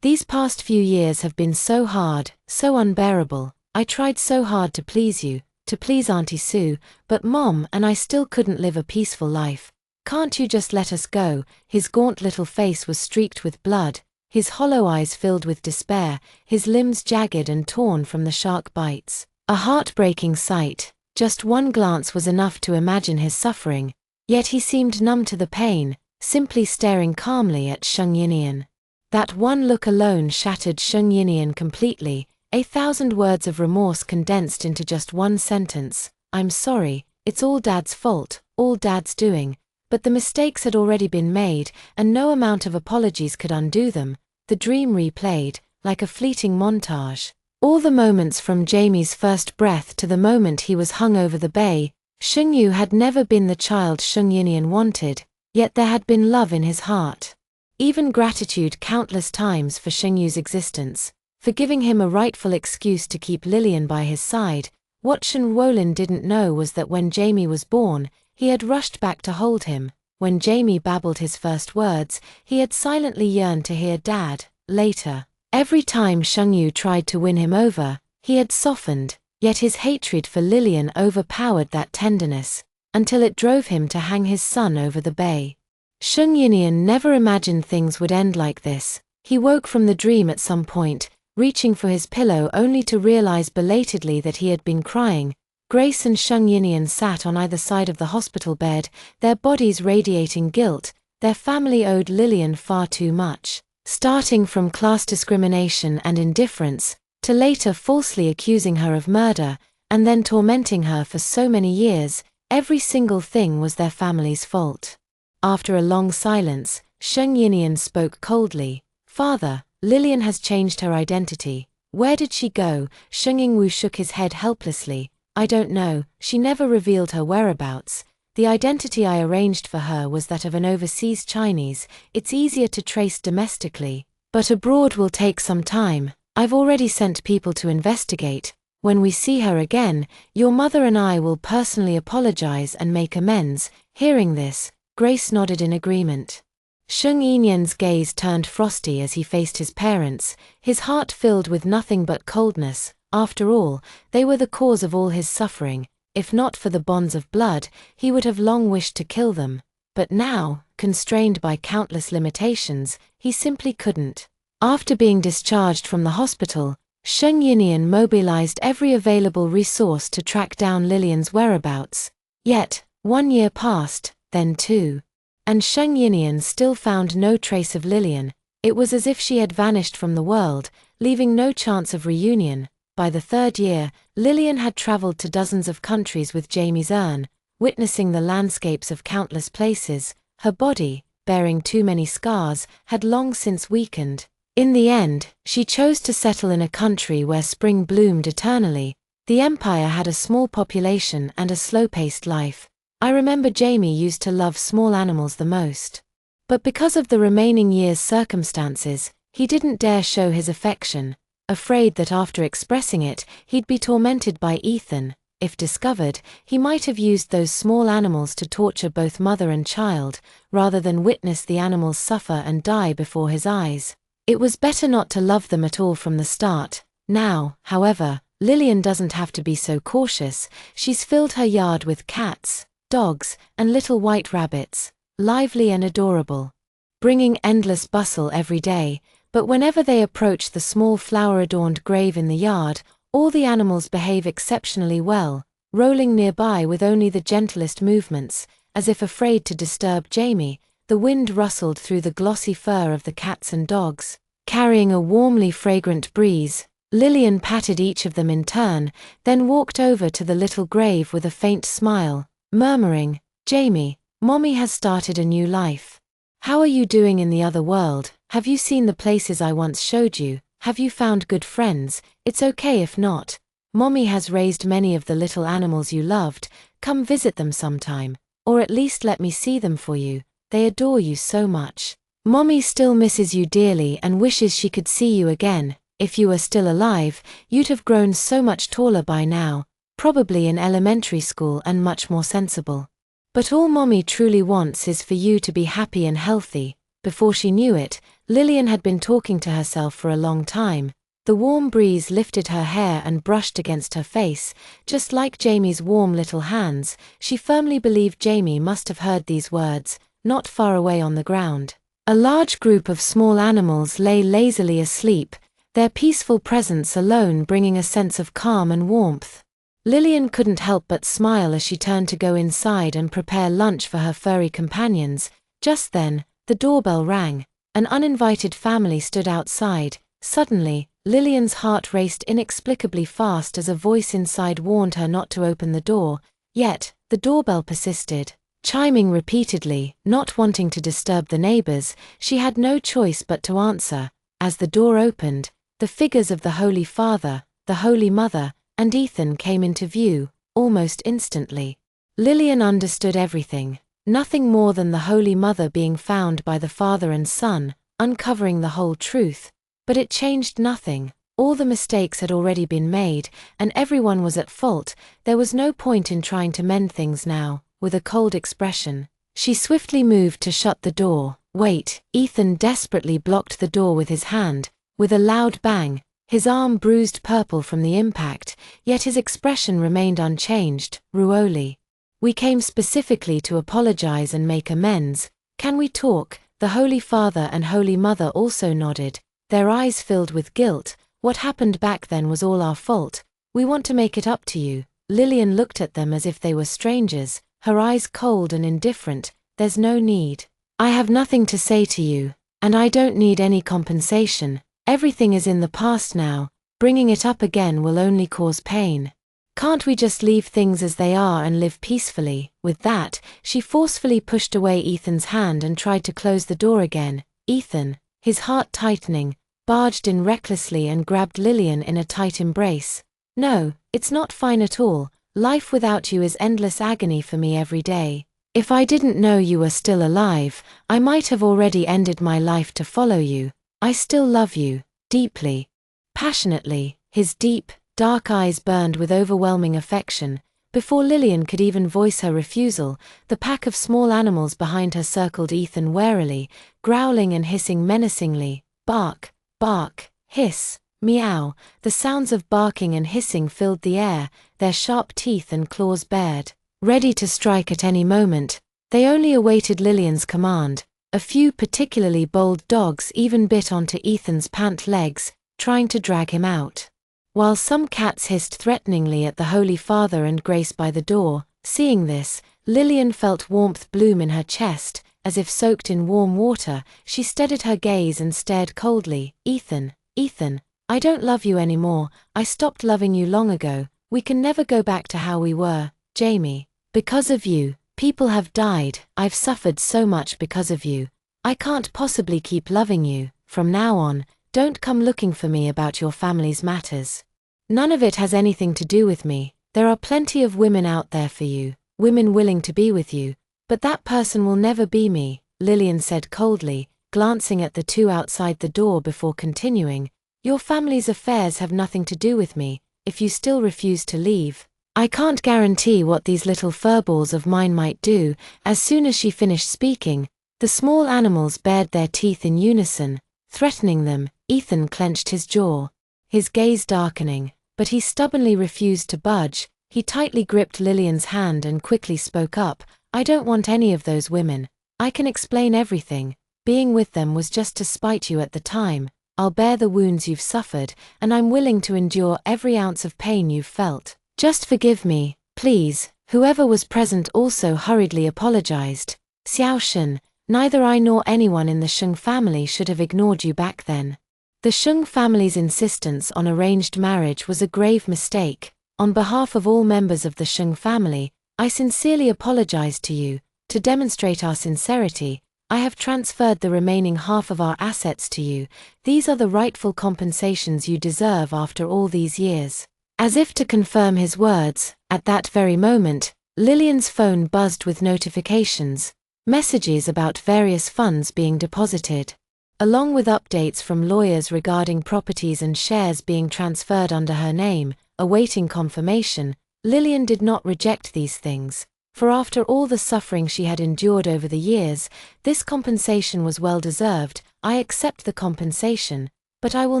These past few years have been so hard, so unbearable. I tried so hard to please you, to please Auntie Sue, but Mom and I still couldn't live a peaceful life. Can't you just let us go?" His gaunt little face was streaked with blood, his hollow eyes filled with despair, his limbs jagged and torn from the shark bites. A heartbreaking sight. Just one glance was enough to imagine his suffering, yet he seemed numb to the pain, simply staring calmly at Shung Yinian. That one look alone shattered Shung Yinian completely, 1,000 words of remorse condensed into just one sentence. "I'm sorry, it's all Dad's fault, all Dad's doing." But the mistakes had already been made, and no amount of apologies could undo them. The dream replayed, like a fleeting montage. All the moments from Jamie's first breath to the moment he was hung over the bay. Shungyu had never been the child Shung Yinian wanted, yet there had been love in his heart. Even gratitude countless times for Shungyu's existence, for giving him a rightful excuse to keep Lillian by his side. What Shen Wolin didn't know was that when Jamie was born, he had rushed back to hold him. When Jamie babbled his first words, he had silently yearned to hear Dad. Later, every time Shungyu tried to win him over, he had softened, yet his hatred for Lillian overpowered that tenderness, until it drove him to hang his son over the bay. Sheng Yinian never imagined things would end like this. He woke from the dream at some point, reaching for his pillow only to realize belatedly that he had been crying. Grace and Sheng Yinian sat on either side of the hospital bed, their bodies radiating guilt. Their family owed Lillian far too much. Starting from class discrimination and indifference, to later falsely accusing her of murder, and then tormenting her for so many years, every single thing was their family's fault. After a long silence, Sheng Yinian spoke coldly. "Father, Lillian has changed her identity. Where did she go?" Sheng Yingwu shook his head helplessly. "I don't know, she never revealed her whereabouts. The identity I arranged for her was that of an overseas Chinese. It's easier to trace domestically, but abroad will take some time. I've already sent people to investigate. When we see her again, your mother and I will personally apologize and make amends." Hearing this, Grace nodded in agreement. Sheng Yinian's gaze turned frosty as he faced his parents, his heart filled with nothing but coldness. After all, they were the cause of all his suffering. If not for the bonds of blood, he would have long wished to kill them. But now, constrained by countless limitations, he simply couldn't. After being discharged from the hospital, Sheng Yinian mobilized every available resource to track down Lillian's whereabouts. Yet, 1 year passed, then 2. And Sheng Yinian still found no trace of Lillian. It was as if she had vanished from the world, leaving no chance of reunion. By the 3rd year, Lillian had traveled to dozens of countries with Jamie's urn, witnessing the landscapes of countless places. Her body, bearing too many scars, had long since weakened. In the end, she chose to settle in a country where spring bloomed eternally. The empire had a small population and a slow-paced life. I remember Jamie used to love small animals the most. But because of the remaining year's circumstances, he didn't dare show his affection, afraid that after expressing it, he'd be tormented by Ethan. If discovered, he might have used those small animals to torture both mother and child, rather than witness the animals suffer and die before his eyes. It was better not to love them at all from the start. Now, however, Lillian doesn't have to be so cautious. She's filled her yard with cats, dogs, and little white rabbits, lively and adorable, bringing endless bustle every day. But whenever they approach the small flower-adorned grave in the yard, all the animals behave exceptionally well, rolling nearby with only the gentlest movements, as if afraid to disturb Jamie. The wind rustled through the glossy fur of the cats and dogs, carrying a warmly fragrant breeze. Lillian patted each of them in turn, then walked over to the little grave with a faint smile, murmuring, "Jamie, Mommy has started a new life. How are you doing in the other world? Have you seen the places I once showed you? Have you found good friends? It's okay if not. Mommy has raised many of the little animals you loved. Come visit them sometime, or at least let me see them for you. They adore you so much. Mommy still misses you dearly and wishes she could see you again. If you were still alive, you'd have grown so much taller by now, probably in elementary school and much more sensible. But all Mommy truly wants is for you to be happy and healthy." Before she knew it, Lillian had been talking to herself for a long time. The warm breeze lifted her hair and brushed against her face, just like Jamie's warm little hands. She firmly believed Jamie must have heard these words, not far away on the ground. A large group of small animals lay lazily asleep, their peaceful presence alone bringing a sense of calm and warmth. Lillian couldn't help but smile as she turned to go inside and prepare lunch for her furry companions. Just then, the doorbell rang. An uninvited family stood outside. Suddenly, Lillian's heart raced inexplicably fast as a voice inside warned her not to open the door. Yet, the doorbell persisted, chiming repeatedly. Not wanting to disturb the neighbors, she had no choice but to answer. As the door opened, the figures of the Holy Father, the Holy Mother, and Ethan came into view, almost instantly. Lillian understood everything. Nothing more than the Holy Mother being found by the father and son, uncovering the whole truth. But it changed nothing. All the mistakes had already been made, and everyone was at fault. There was no point in trying to mend things now. With a cold expression, she swiftly moved to shut the door. Wait, Ethan desperately blocked the door with his hand. With a loud bang, his arm bruised purple from the impact, yet his expression remained unchanged. Ruoli. "We came specifically to apologize and make amends," Can we talk?" The Holy Father and Holy Mother also nodded, their eyes filled with guilt. "What happened back then was all our fault. We want to make it up to you." Lillian looked at them as if they were strangers, her eyes cold and indifferent. "There's no need. I have nothing to say to you, and I don't need any compensation. Everything is in the past now. Bringing it up again will only cause pain. Can't we just leave things as they are and live peacefully?" With that, she forcefully pushed away Ethan's hand and tried to close the door again. Ethan, his heart tightening, barged in recklessly and grabbed Lillian in a tight embrace. "No, it's not fine at all. Life without you is endless agony for me every day. If I didn't know you were still alive, I might have already ended my life to follow you. I still love you, deeply." Passionately, his deep, dark eyes burned with overwhelming affection. Before Lillian could even voice her refusal, the pack of small animals behind her circled Ethan warily, growling and hissing menacingly. Bark, bark, hiss, meow. The sounds of barking and hissing filled the air, their sharp teeth and claws bared, ready to strike at any moment. They only awaited Lillian's command. A few particularly bold dogs even bit onto Ethan's pant legs, trying to drag him out. While some cats hissed threateningly at the Holy Father and Grace by the door. Seeing this, Lillian felt warmth bloom in her chest, as if soaked in warm water. She steadied her gaze and stared coldly. "Ethan, Ethan, I don't love you anymore. I stopped loving you long ago. We can never go back to how we were, Jamie. Because of you, people have died. I've suffered so much because of you. I can't possibly keep loving you. From now on, don't come looking for me about your family's matters. None of it has anything to do with me. There are plenty of women out there for you, women willing to be with you, but that person will never be me," Lillian said coldly, glancing at the two outside the door before continuing. "Your family's affairs have nothing to do with me. If you still refuse to leave, I can't guarantee what these little furballs of mine might do." As soon as she finished speaking, the small animals bared their teeth in unison, threatening them. Ethan clenched his jaw, his gaze darkening, but he stubbornly refused to budge. He tightly gripped Lillian's hand and quickly spoke up. "I don't want any of those women. I can explain everything. Being with them was just to spite you at the time. I'll bear the wounds you've suffered, and I'm willing to endure every ounce of pain you've felt. Just forgive me, please." Whoever was present also hurriedly apologized. "Xiao Shen, neither I nor anyone in the Sheng family should have ignored you back then. The Sheng family's insistence on arranged marriage was a grave mistake. On behalf of all members of the Sheng family, I sincerely apologize to you. To demonstrate our sincerity, I have transferred the remaining half of our assets to you. These are the rightful compensations you deserve after all these years." As if to confirm his words, at that very moment, Lillian's phone buzzed with notifications, messages about various funds being deposited, along with updates from lawyers regarding properties and shares being transferred under her name. Awaiting confirmation, Lillian did not reject these things, for after all the suffering she had endured over the years, this compensation was well deserved. "I accept the compensation, but I will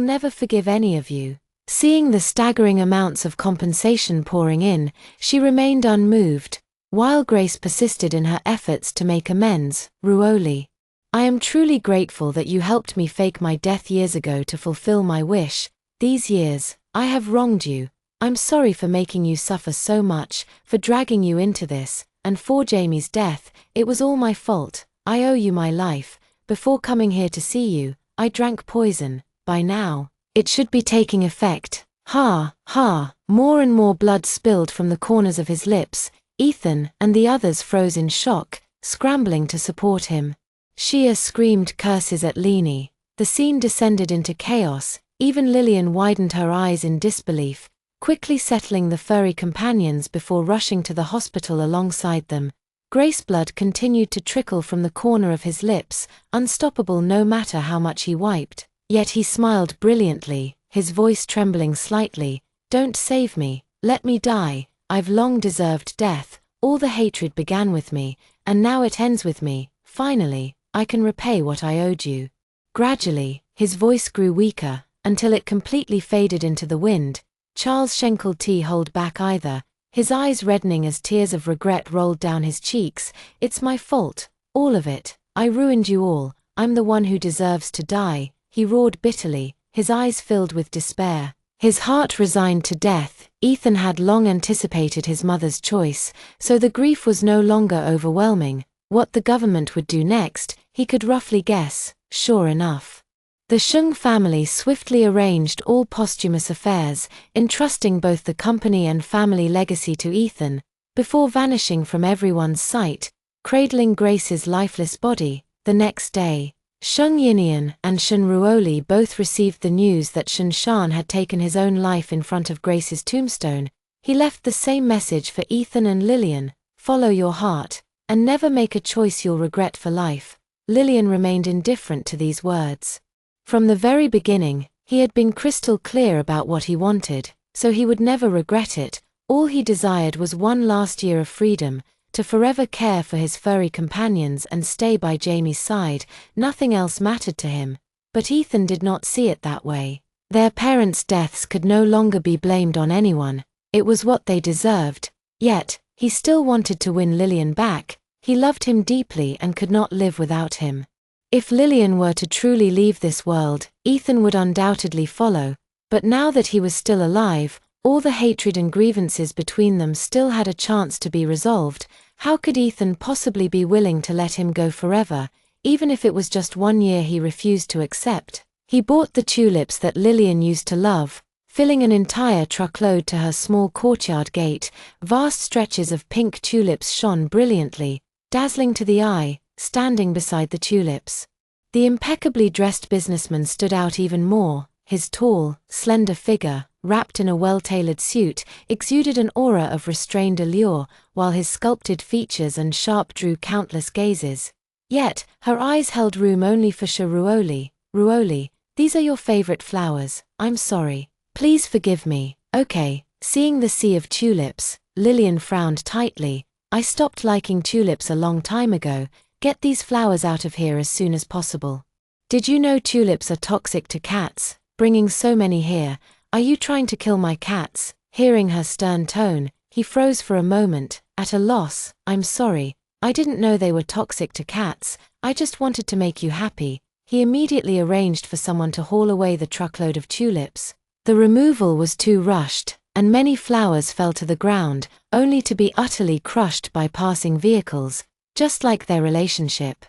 never forgive any of you." Seeing the staggering amounts of compensation pouring in, she remained unmoved, while Grace persisted in her efforts to make amends. "Ruoli, I am truly grateful that you helped me fake my death years ago to fulfill my wish. These years, I have wronged you. I'm sorry for making you suffer so much, for dragging you into this, and for Jamie's death. It was all my fault. I owe you my life. Before coming here to see you, I drank poison. By now, it should be taking effect." Ha, ha. More and more blood spilled from the corners of his lips. Ethan and the others froze in shock, scrambling to support him. Shia screamed curses at Lini. The scene descended into chaos. Even Lillian widened her eyes in disbelief, quickly settling the furry companions before rushing to the hospital alongside them. Grace blood continued to trickle from the corner of his lips, unstoppable no matter how much he wiped. Yet he smiled brilliantly, his voice trembling slightly. "Don't save me, let me die. I've long deserved death. All the hatred began with me, and now it ends with me. Finally, I can repay what I owed you." Gradually, his voice grew weaker, until it completely faded into the wind. Charles Schenkel T hold back either, his eyes reddening as tears of regret rolled down his cheeks. "It's my fault, all of it. I ruined you all, I'm the one who deserves to die, he roared bitterly, his eyes filled with despair. His heart resigned to death. Ethan had long anticipated his mother's choice, so the grief was no longer overwhelming. What the government would do next, he could roughly guess. Sure enough, the Shung family swiftly arranged all posthumous affairs, entrusting both the company and family legacy to Ethan, before vanishing from everyone's sight, cradling Grace's lifeless body. The next day, Shung Yinian and Shun Ruoli both received the news that Shin-chan had taken his own life in front of Grace's tombstone. He left the same message for Ethan and Lillian: follow your heart, and never make a choice you'll regret for life. Lillian remained indifferent to these words. From the very beginning, he had been crystal clear about what he wanted, so he would never regret it. All he desired was one last year of freedom, to forever care for his furry companions and stay by Jamie's side. Nothing else mattered to him. But Ethan did not see it that way. Their parents' deaths could no longer be blamed on anyone. It was what they deserved. Yet, he still wanted to win Lillian back. He loved him deeply and could not live without him. If Lillian were to truly leave this world, Ethan would undoubtedly follow. But now that he was still alive, all the hatred and grievances between them still had a chance to be resolved. How could Ethan possibly be willing to let him go forever, even if it was just 1 year he refused to accept? He bought the tulips that Lillian used to love, filling an entire truckload to her small courtyard gate. Vast stretches of pink tulips shone brilliantly, dazzling to the eye, standing beside the tulips. The impeccably dressed businessman stood out even more. His tall, slender figure, wrapped in a well-tailored suit, exuded an aura of restrained allure, while his sculpted features and sharp drew countless gazes. Yet, her eyes held room only for Ruoli. Ruoli, these are your favorite flowers. I'm sorry. Please forgive me. Okay. Seeing the sea of tulips, Lillian frowned tightly. I stopped liking tulips a long time ago. Get these flowers out of here as soon as possible. Did you know tulips are toxic to cats? Bringing so many here, are you trying to kill my cats? Hearing her stern tone, he froze for a moment, at a loss. I'm sorry, I didn't know they were toxic to cats, I just wanted to make you happy. He immediately arranged for someone to haul away the truckload of tulips. The removal was too rushed, and many flowers fell to the ground, only to be utterly crushed by passing vehicles, just like their relationship.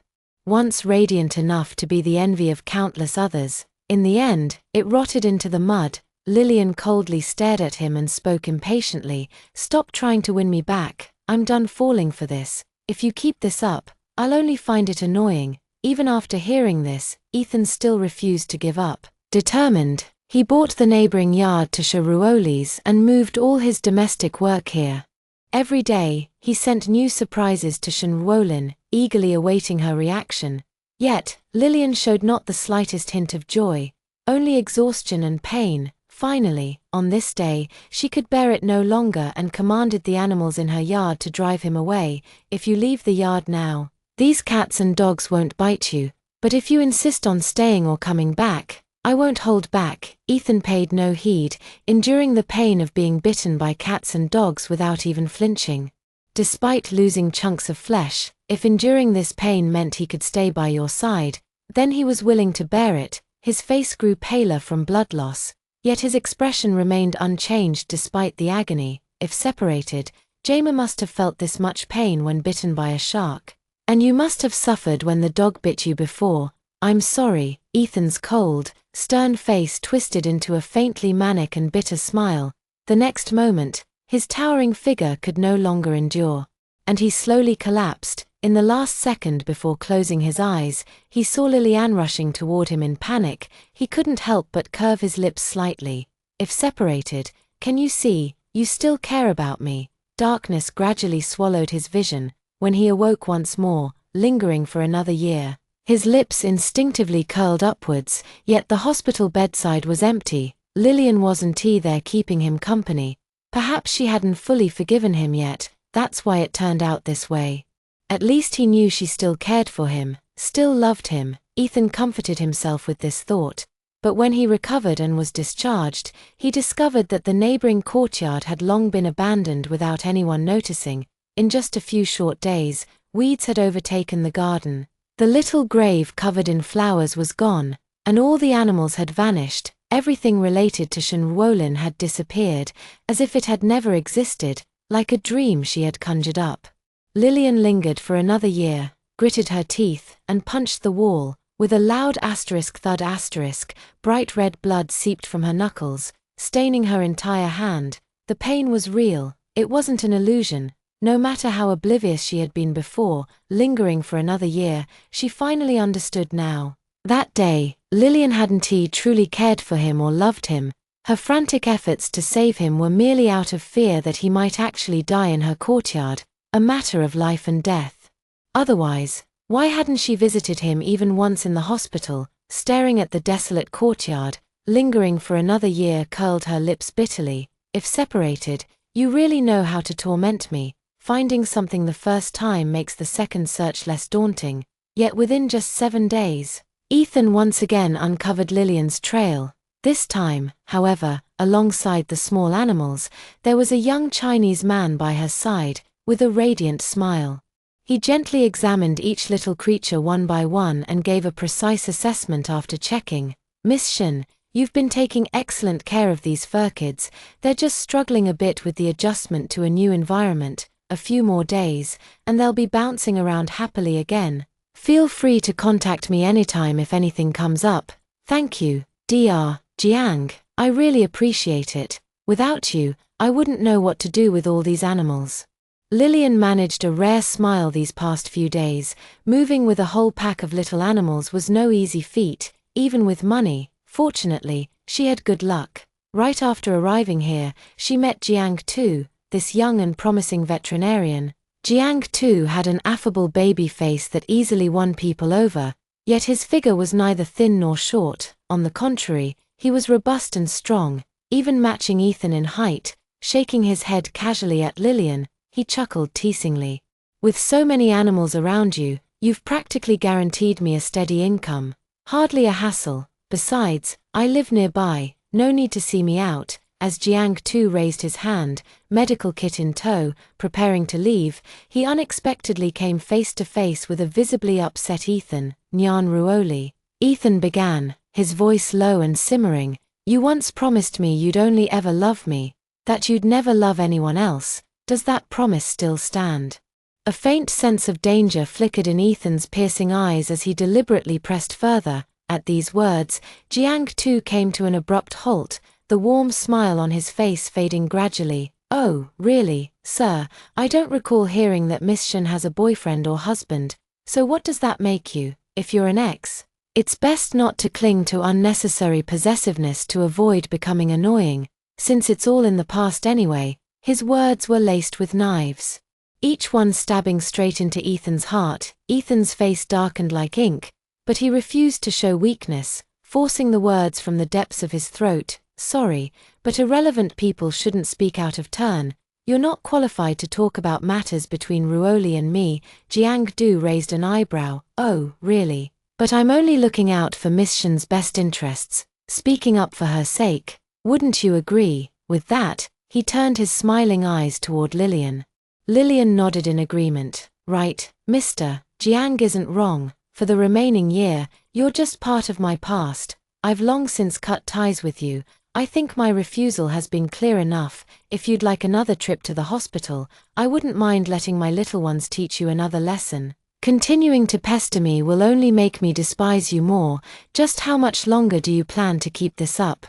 Once radiant enough to be the envy of countless others, in the end, it rotted into the mud. Lillian coldly stared at him and spoke impatiently. Stop trying to win me back. I'm done falling for this. If you keep this up, I'll only find it annoying. Even after hearing this, Ethan still refused to give up. Determined, he bought the neighboring yard to Ruoli's and moved all his domestic work here. Every day, he sent new surprises to Shin-chan, eagerly awaiting her reaction. Yet, Lillian showed not the slightest hint of joy, only exhaustion and pain. Finally, on this day, she could bear it no longer and commanded the animals in her yard to drive him away. If you leave the yard now, these cats and dogs won't bite you, but if you insist on staying or coming back, I won't hold back. Ethan paid no heed, enduring the pain of being bitten by cats and dogs without even flinching. Despite losing chunks of flesh, if enduring this pain meant he could stay by your side, then he was willing to bear it. His face grew paler from blood loss, yet his expression remained unchanged despite the agony. If separated, Jamie must have felt this much pain when bitten by a shark. And you must have suffered when the dog bit you before. I'm sorry. Ethan's cold, stern face twisted into a faintly manic and bitter smile. The next moment, his towering figure could no longer endure, and he slowly collapsed. In the last second before closing his eyes, he saw Lillian rushing toward him in panic. He couldn't help but curve his lips slightly. If separated, can you see, you still care about me? Darkness gradually swallowed his vision. When he awoke once more, lingering for another year, his lips instinctively curled upwards, yet the hospital bedside was empty. Lillian wasn't there keeping him company. Perhaps she hadn't fully forgiven him yet, that's why it turned out this way. At least he knew she still cared for him, still loved him. Ethan comforted himself with this thought. But when he recovered and was discharged, he discovered that the neighboring courtyard had long been abandoned without anyone noticing. In just a few short days, weeds had overtaken the garden. The little grave covered in flowers was gone, and all the animals had vanished. Everything related to Shin had disappeared, as if it had never existed, like a dream she had conjured up. Lillian lingered for another year, gritted her teeth, and punched the wall. With a loud thud, bright red blood seeped from her knuckles, staining her entire hand. The pain was real, it wasn't an illusion. No matter how oblivious she had been before, lingering for another year, she finally understood now. That day, Lillian hadn't truly cared for him or loved him. Her frantic efforts to save him were merely out of fear that he might actually die in her courtyard, a matter of life and death. Otherwise, why hadn't she visited him even once in the hospital? Staring at the desolate courtyard, lingering for another year, curled her lips bitterly. If separated, you really know how to torment me. Finding something the first time makes the second search less daunting. Yet within just 7 days, Ethan once again uncovered Lillian's trail. This time, however, alongside the small animals, there was a young Chinese man by her side, with a radiant smile. He gently examined each little creature one by one and gave a precise assessment after checking. "Miss Shin, you've been taking excellent care of these fur kids. They're just struggling a bit with the adjustment to a new environment. A few more days, and they'll be bouncing around happily again. Feel free to contact me anytime if anything comes up. Thank you, Dr. Jiang. I really appreciate it. Without you, I wouldn't know what to do with all these animals." Lillian managed a rare smile these past few days. Moving with a whole pack of little animals was no easy feat, even with money. Fortunately, she had good luck. Right after arriving here, she met Jiang too, this young and promising veterinarian. Jiang too had an affable baby face that easily won people over, yet his figure was neither thin nor short. On the contrary, he was robust and strong, even matching Ethan in height. Shaking his head casually at Lillian, he chuckled teasingly. "With so many animals around you, you've practically guaranteed me a steady income. Hardly a hassle. Besides, I live nearby, no need to see me out." As Jiang too raised his hand, medical kit in tow, preparing to leave, he unexpectedly came face to face with a visibly upset Ethan. "Nyan Ruoli," Ethan began, his voice low and simmering. "You once promised me you'd only ever love me, that you'd never love anyone else. Does that promise still stand?" A faint sense of danger flickered in Ethan's piercing eyes as he deliberately pressed further. At these words, Jiang too came to an abrupt halt, the warm smile on his face fading gradually. "Oh, really, sir, I don't recall hearing that Miss Shin has a boyfriend or husband, so what does that make you, if you're an ex? It's best not to cling to unnecessary possessiveness to avoid becoming annoying, since it's all in the past anyway." His words were laced with knives, each one stabbing straight into Ethan's heart. Ethan's face darkened like ink, but he refused to show weakness, forcing the words from the depths of his throat. "Sorry, but irrelevant people shouldn't speak out of turn. You're not qualified to talk about matters between Ruoli and me." Jiang Du raised an eyebrow. "Oh, really? But I'm only looking out for Miss Shin's best interests, speaking up for her sake. Wouldn't you agree?" With that, he turned his smiling eyes toward Lillian. Lillian nodded in agreement. "Right, Mr. Jiang isn't wrong. For the remaining year, you're just part of my past. I've long since cut ties with you. I think my refusal has been clear enough. If you'd like another trip to the hospital, I wouldn't mind letting my little ones teach you another lesson. Continuing to pester me will only make me despise you more. Just how much longer do you plan to keep this up?"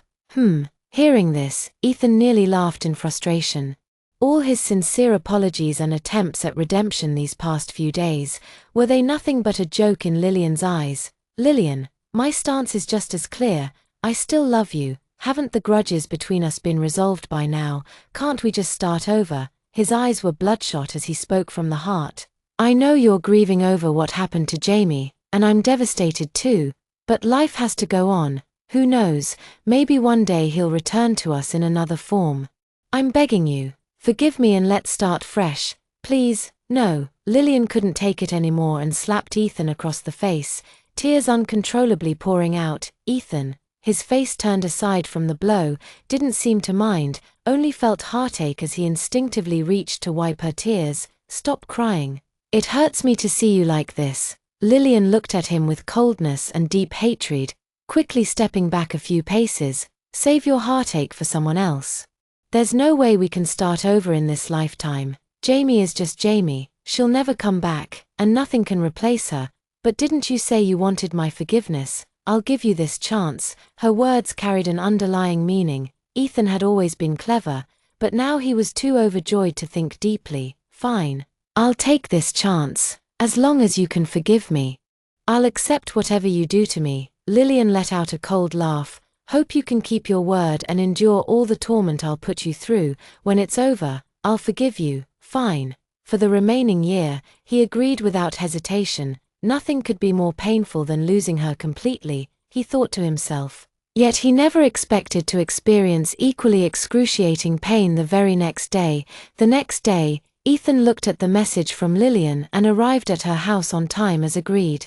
Hearing this, Ethan nearly laughed in frustration. All his sincere apologies and attempts at redemption these past few days, were they nothing but a joke in Lillian's eyes? "Lillian, my stance is just as clear. I still love you. Haven't the grudges between us been resolved by now? Can't we just start over?" His eyes were bloodshot as he spoke from the heart. "I know you're grieving over what happened to Jamie, and I'm devastated too, but life has to go on. Who knows, maybe one day he'll return to us in another form. I'm begging you, forgive me and let's start fresh. Please." "No." Lillian couldn't take it anymore and slapped Ethan across the face, tears uncontrollably pouring out. Ethan, his face turned aside from the blow, didn't seem to mind, only felt heartache as he instinctively reached to wipe her tears. "Stop crying. It hurts me to see you like this." Lillian looked at him with coldness and deep hatred, quickly stepping back a few paces. Save your heartache for someone else. There's no way we can start over in this lifetime. Jamie is just Jamie, she'll never come back, and nothing can replace her. But didn't you say you wanted my forgiveness? I'll give you this chance. Her words carried an underlying meaning. Ethan had always been clever, but now he was too overjoyed to think deeply. Fine. I'll take this chance, as long as you can forgive me. I'll accept whatever you do to me. Lillian let out a cold laugh. Hope you can keep your word and endure all the torment I'll put you through. When it's over, I'll forgive you. Fine. For the remaining year, he agreed without hesitation. Nothing could be more painful than losing her completely, he thought to himself. Yet he never expected to experience equally excruciating pain the very next day. The next day, Ethan looked at the message from Lillian and arrived at her house on time as agreed.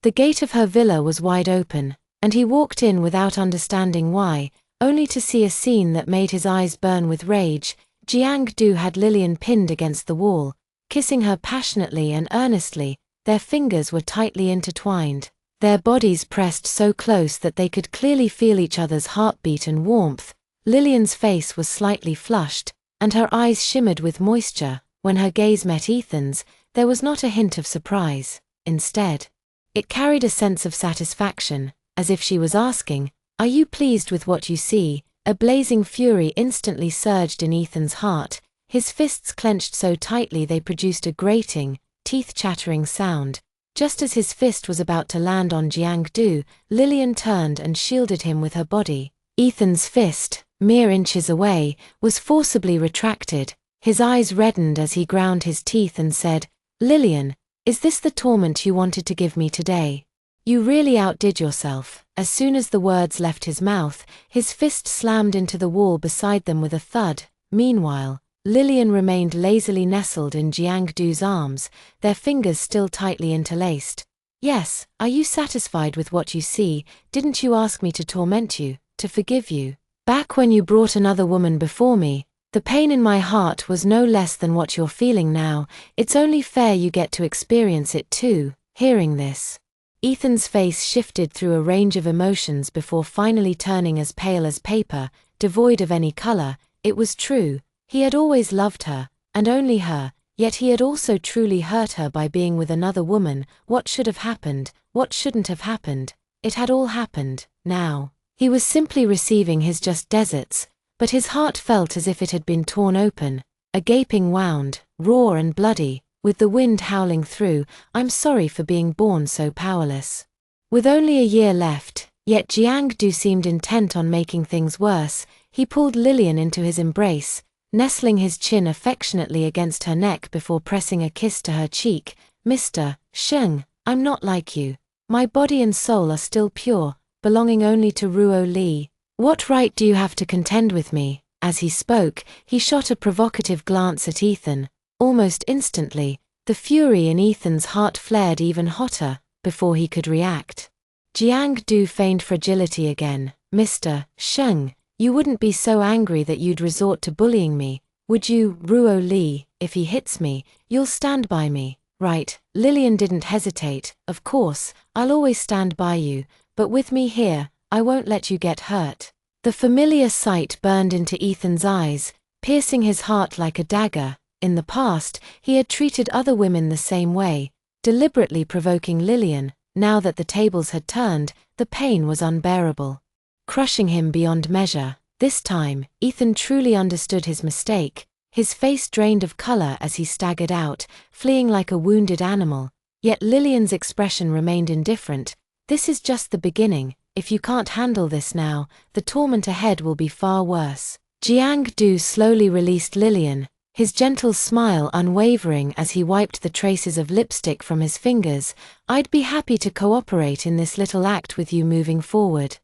The gate of her villa was wide open, and he walked in without understanding why, only to see a scene that made his eyes burn with rage. Jiang-du had Lillian pinned against the wall, kissing her passionately and earnestly. Their fingers were tightly intertwined, their bodies pressed so close that they could clearly feel each other's heartbeat and warmth. Lillian's face was slightly flushed, and her eyes shimmered with moisture. When her gaze met Ethan's, there was not a hint of surprise. Instead, it carried a sense of satisfaction, as if she was asking, "Are you pleased with what you see?" A blazing fury instantly surged in Ethan's heart. His fists clenched so tightly they produced a grating, teeth-chattering sound. Just as his fist was about to land on Jiang-du, Lillian turned and shielded him with her body. Ethan's fist, mere inches away, was forcibly retracted. His eyes reddened as he ground his teeth and said, "Lillian, is this the torment you wanted to give me today? You really outdid yourself." As soon as the words left his mouth, his fist slammed into the wall beside them with a thud. Meanwhile, Lillian remained lazily nestled in Jiang-du's arms, their fingers still tightly interlaced. "Yes, are you satisfied with what you see? Didn't you ask me to torment you, to forgive you? Back when you brought another woman before me, the pain in my heart was no less than what you're feeling now. It's only fair you get to experience it too." Hearing this, Ethan's face shifted through a range of emotions before finally turning as pale as paper, devoid of any color. It was true. He had always loved her, and only her, yet he had also truly hurt her by being with another woman. What should have happened? What shouldn't have happened? It had all happened. Now, he was simply receiving his just deserts, but his heart felt as if it had been torn open, a gaping wound, raw and bloody, with the wind howling through. "I'm sorry for being born so powerless." With only a year left, yet Jiang-du seemed intent on making things worse. He pulled Lillian into his embrace, nestling his chin affectionately against her neck before pressing a kiss to her cheek. "Mr. Sheng, I'm not like you. My body and soul are still pure, belonging only to Ruo Li. What right do you have to contend with me?" As he spoke, he shot a provocative glance at Ethan. Almost instantly, the fury in Ethan's heart flared even hotter, before he could react. Jiang-du feigned fragility again. "Mr. Sheng, you wouldn't be so angry that you'd resort to bullying me, would you? Ruo Li, if he hits me, you'll stand by me, right?" Lillian didn't hesitate. "Of course, I'll always stand by you, but with me here, I won't let you get hurt." The familiar sight burned into Ethan's eyes, piercing his heart like a dagger. In the past, he had treated other women the same way, deliberately provoking Lillian. Now that the tables had turned, the pain was unbearable, crushing him beyond measure. This time, Ethan truly understood his mistake. His face drained of color as he staggered out, fleeing like a wounded animal. Yet Lillian's expression remained indifferent. "This is just the beginning. If you can't handle this now, the torment ahead will be far worse." Jiang-du slowly released Lillian, his gentle smile unwavering as he wiped the traces of lipstick from his fingers. "I'd be happy to cooperate in this little act with you moving forward.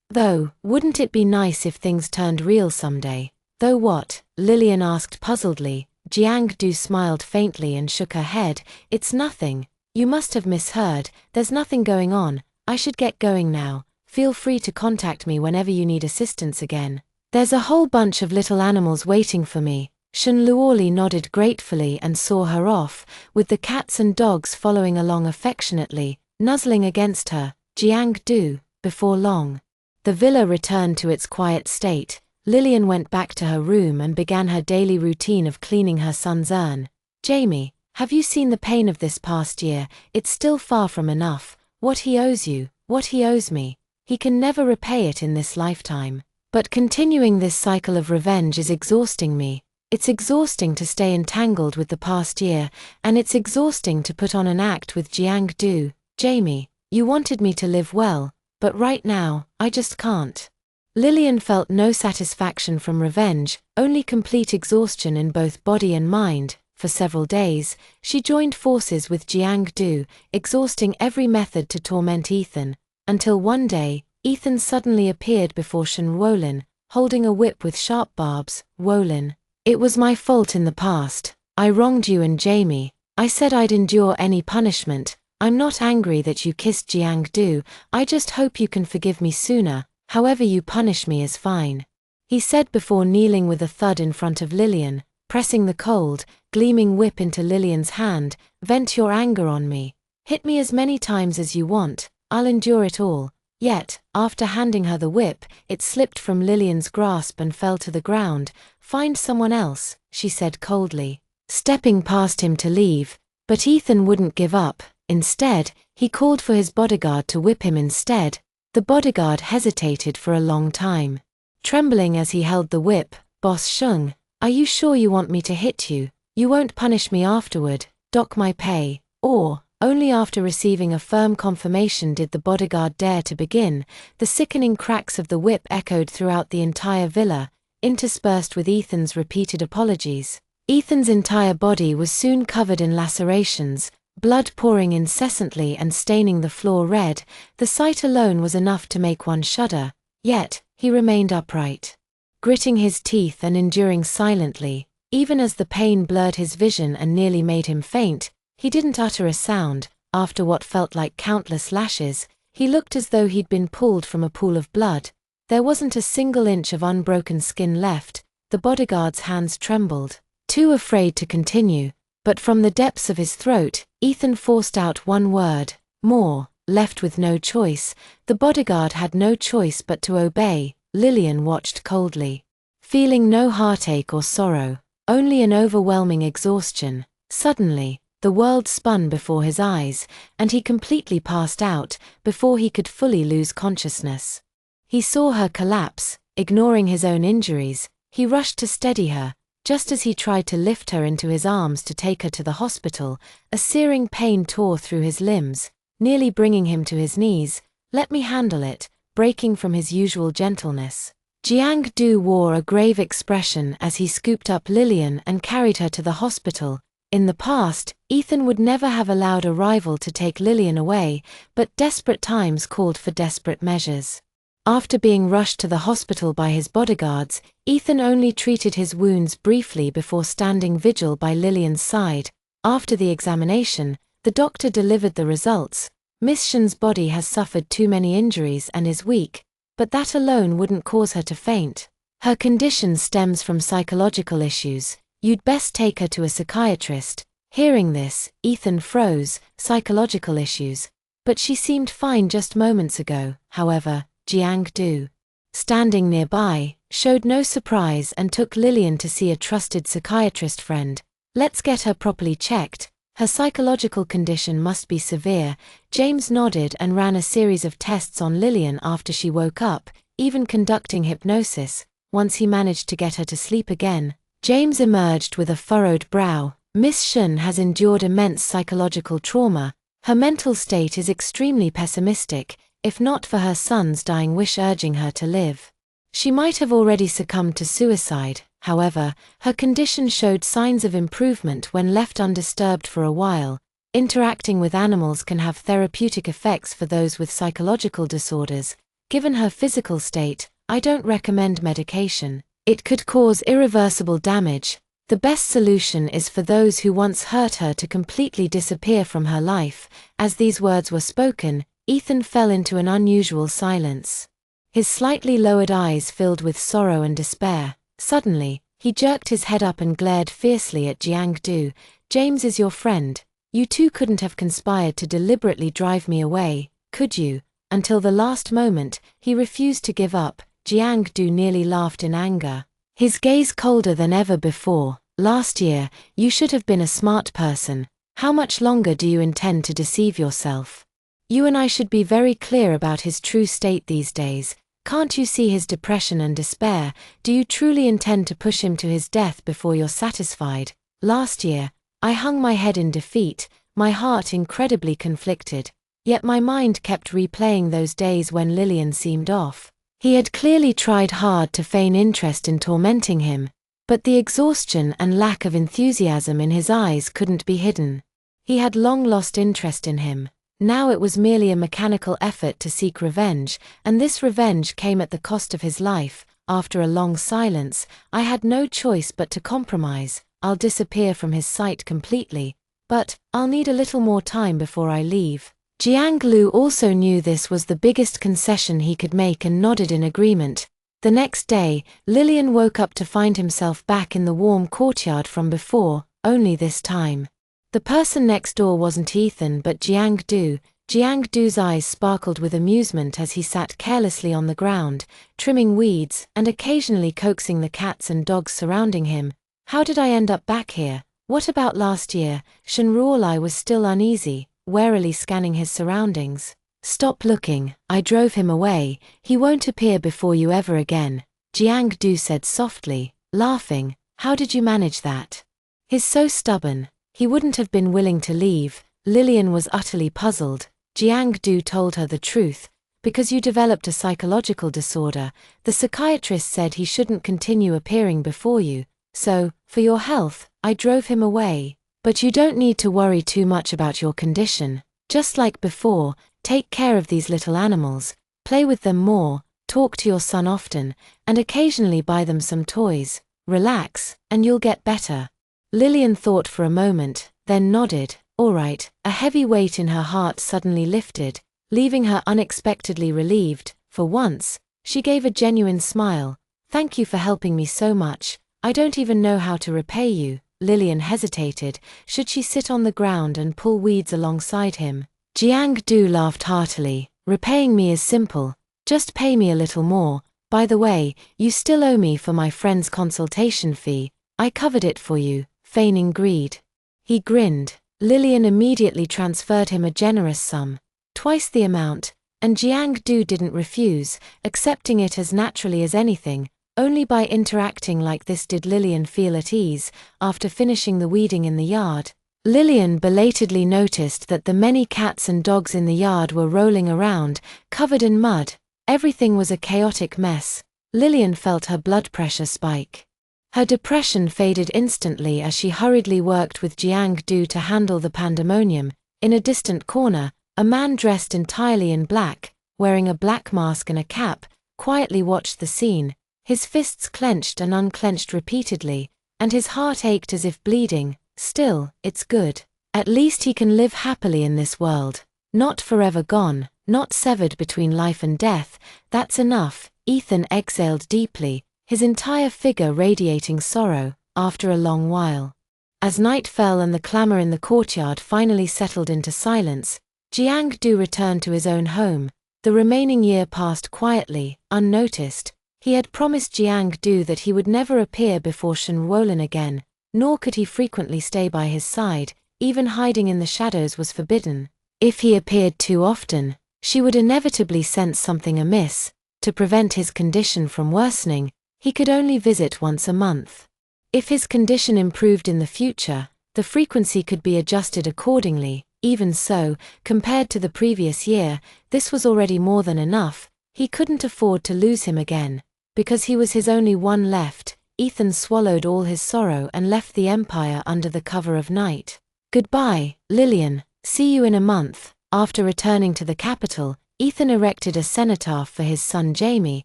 Though, wouldn't it be nice if things turned real someday?" "Though what?" Lillian asked puzzledly. Jiang-du smiled faintly and shook her head. "It's nothing. You must have misheard. There's nothing going on. I should get going now. Feel free to contact me whenever you need assistance again. There's a whole bunch of little animals waiting for me." Shen Luoli nodded gratefully and saw her off, with the cats and dogs following along affectionately. nuzzling against her, Jiang-do, before long. The villa returned to its quiet state. Lillian went back to her room and began her daily routine of cleaning her son's urn. Jamie, have you seen the pain of this past year? It's still far from enough. What he owes you, what he owes me. He can never repay it in this lifetime. But continuing this cycle of revenge is exhausting me. It's exhausting to stay entangled with the past year, and it's exhausting to put on an act with Jiang-do. Jamie, you wanted me to live well, but right now, I just can't. Lillian felt no satisfaction from revenge, only complete exhaustion in both body and mind. For several days, she joined forces with Jiang-do, exhausting every method to torment Ethan, until one day, Ethan suddenly appeared before Shin, holding a whip with sharp barbs. Wolin, it was my fault in the past. I wronged you and Jamie. I said I'd endure any punishment. I'm not angry that you kissed Jiang-do. I just hope you can forgive me sooner. However you punish me is fine. He said before kneeling with a thud in front of Lillian, pressing the cold, gleaming whip into Lillian's hand. Vent your anger on me. Hit me as many times as you want. I'll endure it all. Yet, after handing her the whip, it slipped from Lillian's grasp and fell to the ground. Find someone else, she said coldly, stepping past him to leave. But Ethan wouldn't give up. Instead, he called for his bodyguard to whip him instead. The bodyguard hesitated for a long time. Trembling as he held the whip, Boss Shung, are you sure you want me to hit you? You won't punish me afterward, dock my pay, or... Only after receiving a firm confirmation did the bodyguard dare to begin. The sickening cracks of the whip echoed throughout the entire villa, interspersed with Ethan's repeated apologies. Ethan's entire body was soon covered in lacerations, blood pouring incessantly and staining the floor red. The sight alone was enough to make one shudder, yet, he remained upright, gritting his teeth and enduring silently. Even as the pain blurred his vision and nearly made him faint, he didn't utter a sound. After what felt like countless lashes, he looked as though he'd been pulled from a pool of blood. There wasn't a single inch of unbroken skin left. The bodyguard's hands trembled, too afraid to continue, but from the depths of his throat, Ethan forced out one word, more. Left with no choice, the bodyguard had no choice but to obey. Lillian watched coldly, feeling no heartache or sorrow, only an overwhelming exhaustion. Suddenly, the world spun before his eyes, and he completely passed out before he could fully lose consciousness. He saw her collapse, ignoring his own injuries. He rushed to steady her. Just as he tried to lift her into his arms to take her to the hospital, a searing pain tore through his limbs, nearly bringing him to his knees. Let me handle it, breaking from his usual gentleness. Jiang-do wore a grave expression as he scooped up Lillian and carried her to the hospital. In the past, Ethan would never have allowed a rival to take Lillian away, but desperate times called for desperate measures. After being rushed to the hospital by his bodyguards, Ethan only treated his wounds briefly before standing vigil by Lillian's side. After the examination, the doctor delivered the results. Miss Shin's body has suffered too many injuries and is weak, but that alone wouldn't cause her to faint. Her condition stems from psychological issues. You'd best take her to a psychiatrist. Hearing this, Ethan froze. Psychological issues. But she seemed fine just moments ago. However, Jiang-do, standing nearby, showed no surprise and took Lillian to see a trusted psychiatrist friend. Let's get her properly checked. Her psychological condition must be severe. James nodded and ran a series of tests on Lillian after she woke up, even conducting hypnosis. Once he managed to get her to sleep again, James emerged with a furrowed brow. Miss Shin has endured immense psychological trauma. Her mental state is extremely pessimistic, if not for her son's dying wish urging her to live. She might have already succumbed to suicide. However, her condition showed signs of improvement when left undisturbed for a while. Interacting with animals can have therapeutic effects for those with psychological disorders. Given her physical state, I don't recommend medication. It could cause irreversible damage. The best solution is for those who once hurt her to completely disappear from her life. As these words were spoken, Ethan fell into an unusual silence. His slightly lowered eyes filled with sorrow and despair. Suddenly, he jerked his head up and glared fiercely at Jiang-do. James is your friend. You two couldn't have conspired to deliberately drive me away, could you? Until the last moment, he refused to give up. Jiang-du nearly laughed in anger, his gaze colder than ever before. Last year, you should have been a smart person. How much longer do you intend to deceive yourself? You and I should be very clear about his true state these days. Can't you see his depression and despair? Do you truly intend to push him to his death before you're satisfied? Last year, I hung my head in defeat, my heart incredibly conflicted. Yet my mind kept replaying those days when Lillian seemed off. He had clearly tried hard to feign interest in tormenting him, but the exhaustion and lack of enthusiasm in his eyes couldn't be hidden. He had long lost interest in him. Now it was merely a mechanical effort to seek revenge, and this revenge came at the cost of his life. After a long silence, I had no choice but to compromise. I'll disappear from his sight completely, but I'll need a little more time before I leave. Jiang Lu also knew this was the biggest concession he could make and nodded in agreement. The next day, Lillian woke up to find himself back in the warm courtyard from before, only this time. The person next door wasn't Ethan but Jiang-du. Jiang-du's eyes sparkled with amusement as he sat carelessly on the ground, trimming weeds and occasionally coaxing the cats and dogs surrounding him. How did I end up back here? What about last year? Shin-chan was still uneasy, warily scanning his surroundings. Stop looking, I drove him away. He won't appear before you ever again, Jiang-du said softly, laughing. How did you manage that? He's so stubborn. He wouldn't have been willing to leave. Lillian was utterly puzzled. Jiang-du told her the truth. Because you developed a psychological disorder, the psychiatrist said he shouldn't continue appearing before you. So, for your health, I drove him away. But you don't need to worry too much about your condition. Just like before, take care of these little animals, play with them more, talk to your son often, and occasionally buy them some toys. Relax, and you'll get better. Lillian thought for a moment, then nodded. All right. A heavy weight in her heart suddenly lifted, leaving her unexpectedly relieved. For once, she gave a genuine smile. Thank you for helping me so much. I don't even know how to repay you. Lillian hesitated. Should she sit on the ground and pull weeds alongside him? Jiang-du laughed heartily. Repaying me is simple. Just pay me a little more. By the way, you still owe me for my friend's consultation fee. I covered it for you, feigning greed. He grinned. Lillian immediately transferred him a generous sum, twice the amount, and Jiang-du didn't refuse, accepting it as naturally as anything. Only by interacting like this did Lillian feel at ease. After finishing the weeding in the yard, Lillian belatedly noticed that the many cats and dogs in the yard were rolling around, covered in mud. Everything was a chaotic mess. Lillian felt her blood pressure spike. Her depression faded instantly as she hurriedly worked with Jiang-du to handle the pandemonium. In a distant corner, a man dressed entirely in black, wearing a black mask and a cap, quietly watched the scene. His fists clenched and unclenched repeatedly, and his heart ached as if bleeding. Still, it's good. At least he can live happily in this world. Not forever gone, not severed between life and death. That's enough. Ethan exhaled deeply, his entire figure radiating sorrow. After a long while, as night fell and the clamor in the courtyard finally settled into silence, Jiang-du returned to his own home. The remaining year passed quietly, unnoticed. He had promised Jiang-du that he would never appear before Shin-chan again, nor could he frequently stay by his side. Even hiding in the shadows was forbidden. If he appeared too often, she would inevitably sense something amiss. To prevent his condition from worsening, he could only visit once a month. If his condition improved in the future, the frequency could be adjusted accordingly. Even so, compared to the previous year, this was already more than enough. He couldn't afford to lose him again. Because he was his only one left, Ethan swallowed all his sorrow and left the empire under the cover of night. Goodbye, Lillian. See you in a month. After returning to the capital, Ethan erected a cenotaph for his son Jamie.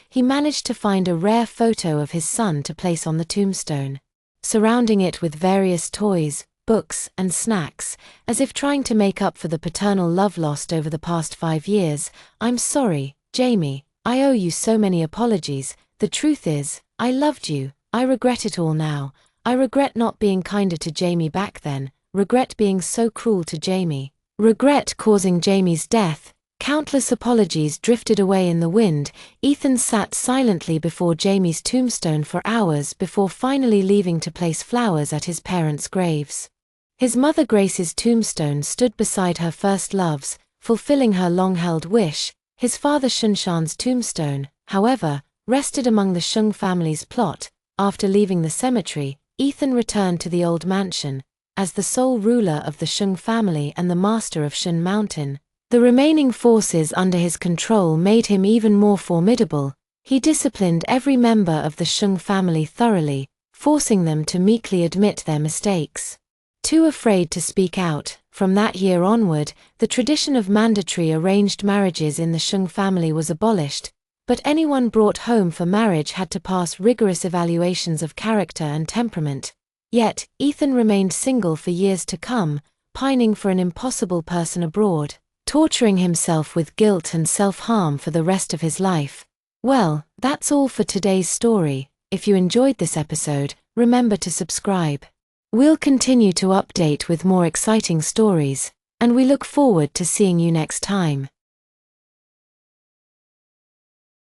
He managed to find a rare photo of his son to place on the tombstone, surrounding it with various toys, books, and snacks, as if trying to make up for the paternal love lost over the past 5 years. I'm sorry, Jamie. I owe you so many apologies. The truth is, I loved you. I regret it all now. I regret not being kinder to Jamie back then. regret being so cruel to Jamie, regret causing Jamie's death. Countless apologies drifted away in the wind. Ethan sat silently before Jamie's tombstone for hours before finally leaving to place flowers at his parents' graves. His mother Grace's tombstone stood beside her first loves, fulfilling her long-held wish. His father Shin-chan's tombstone, however, rested among the Shung family's plot. After leaving the cemetery, Ethan returned to the old mansion. As the sole ruler of the Shung family and the master of Shin Mountain, the remaining forces under his control made him even more formidable. He disciplined every member of the Shung family thoroughly, forcing them to meekly admit their mistakes. Too afraid to speak out, from that year onward, the tradition of mandatory arranged marriages in the Shung family was abolished, but anyone brought home for marriage had to pass rigorous evaluations of character and temperament. Yet, Ethan remained single for years to come, pining for an impossible person abroad, torturing himself with guilt and self-harm for the rest of his life. Well, that's all for today's story. If you enjoyed this episode, remember to subscribe. We'll continue to update with more exciting stories, and we look forward to seeing you next time.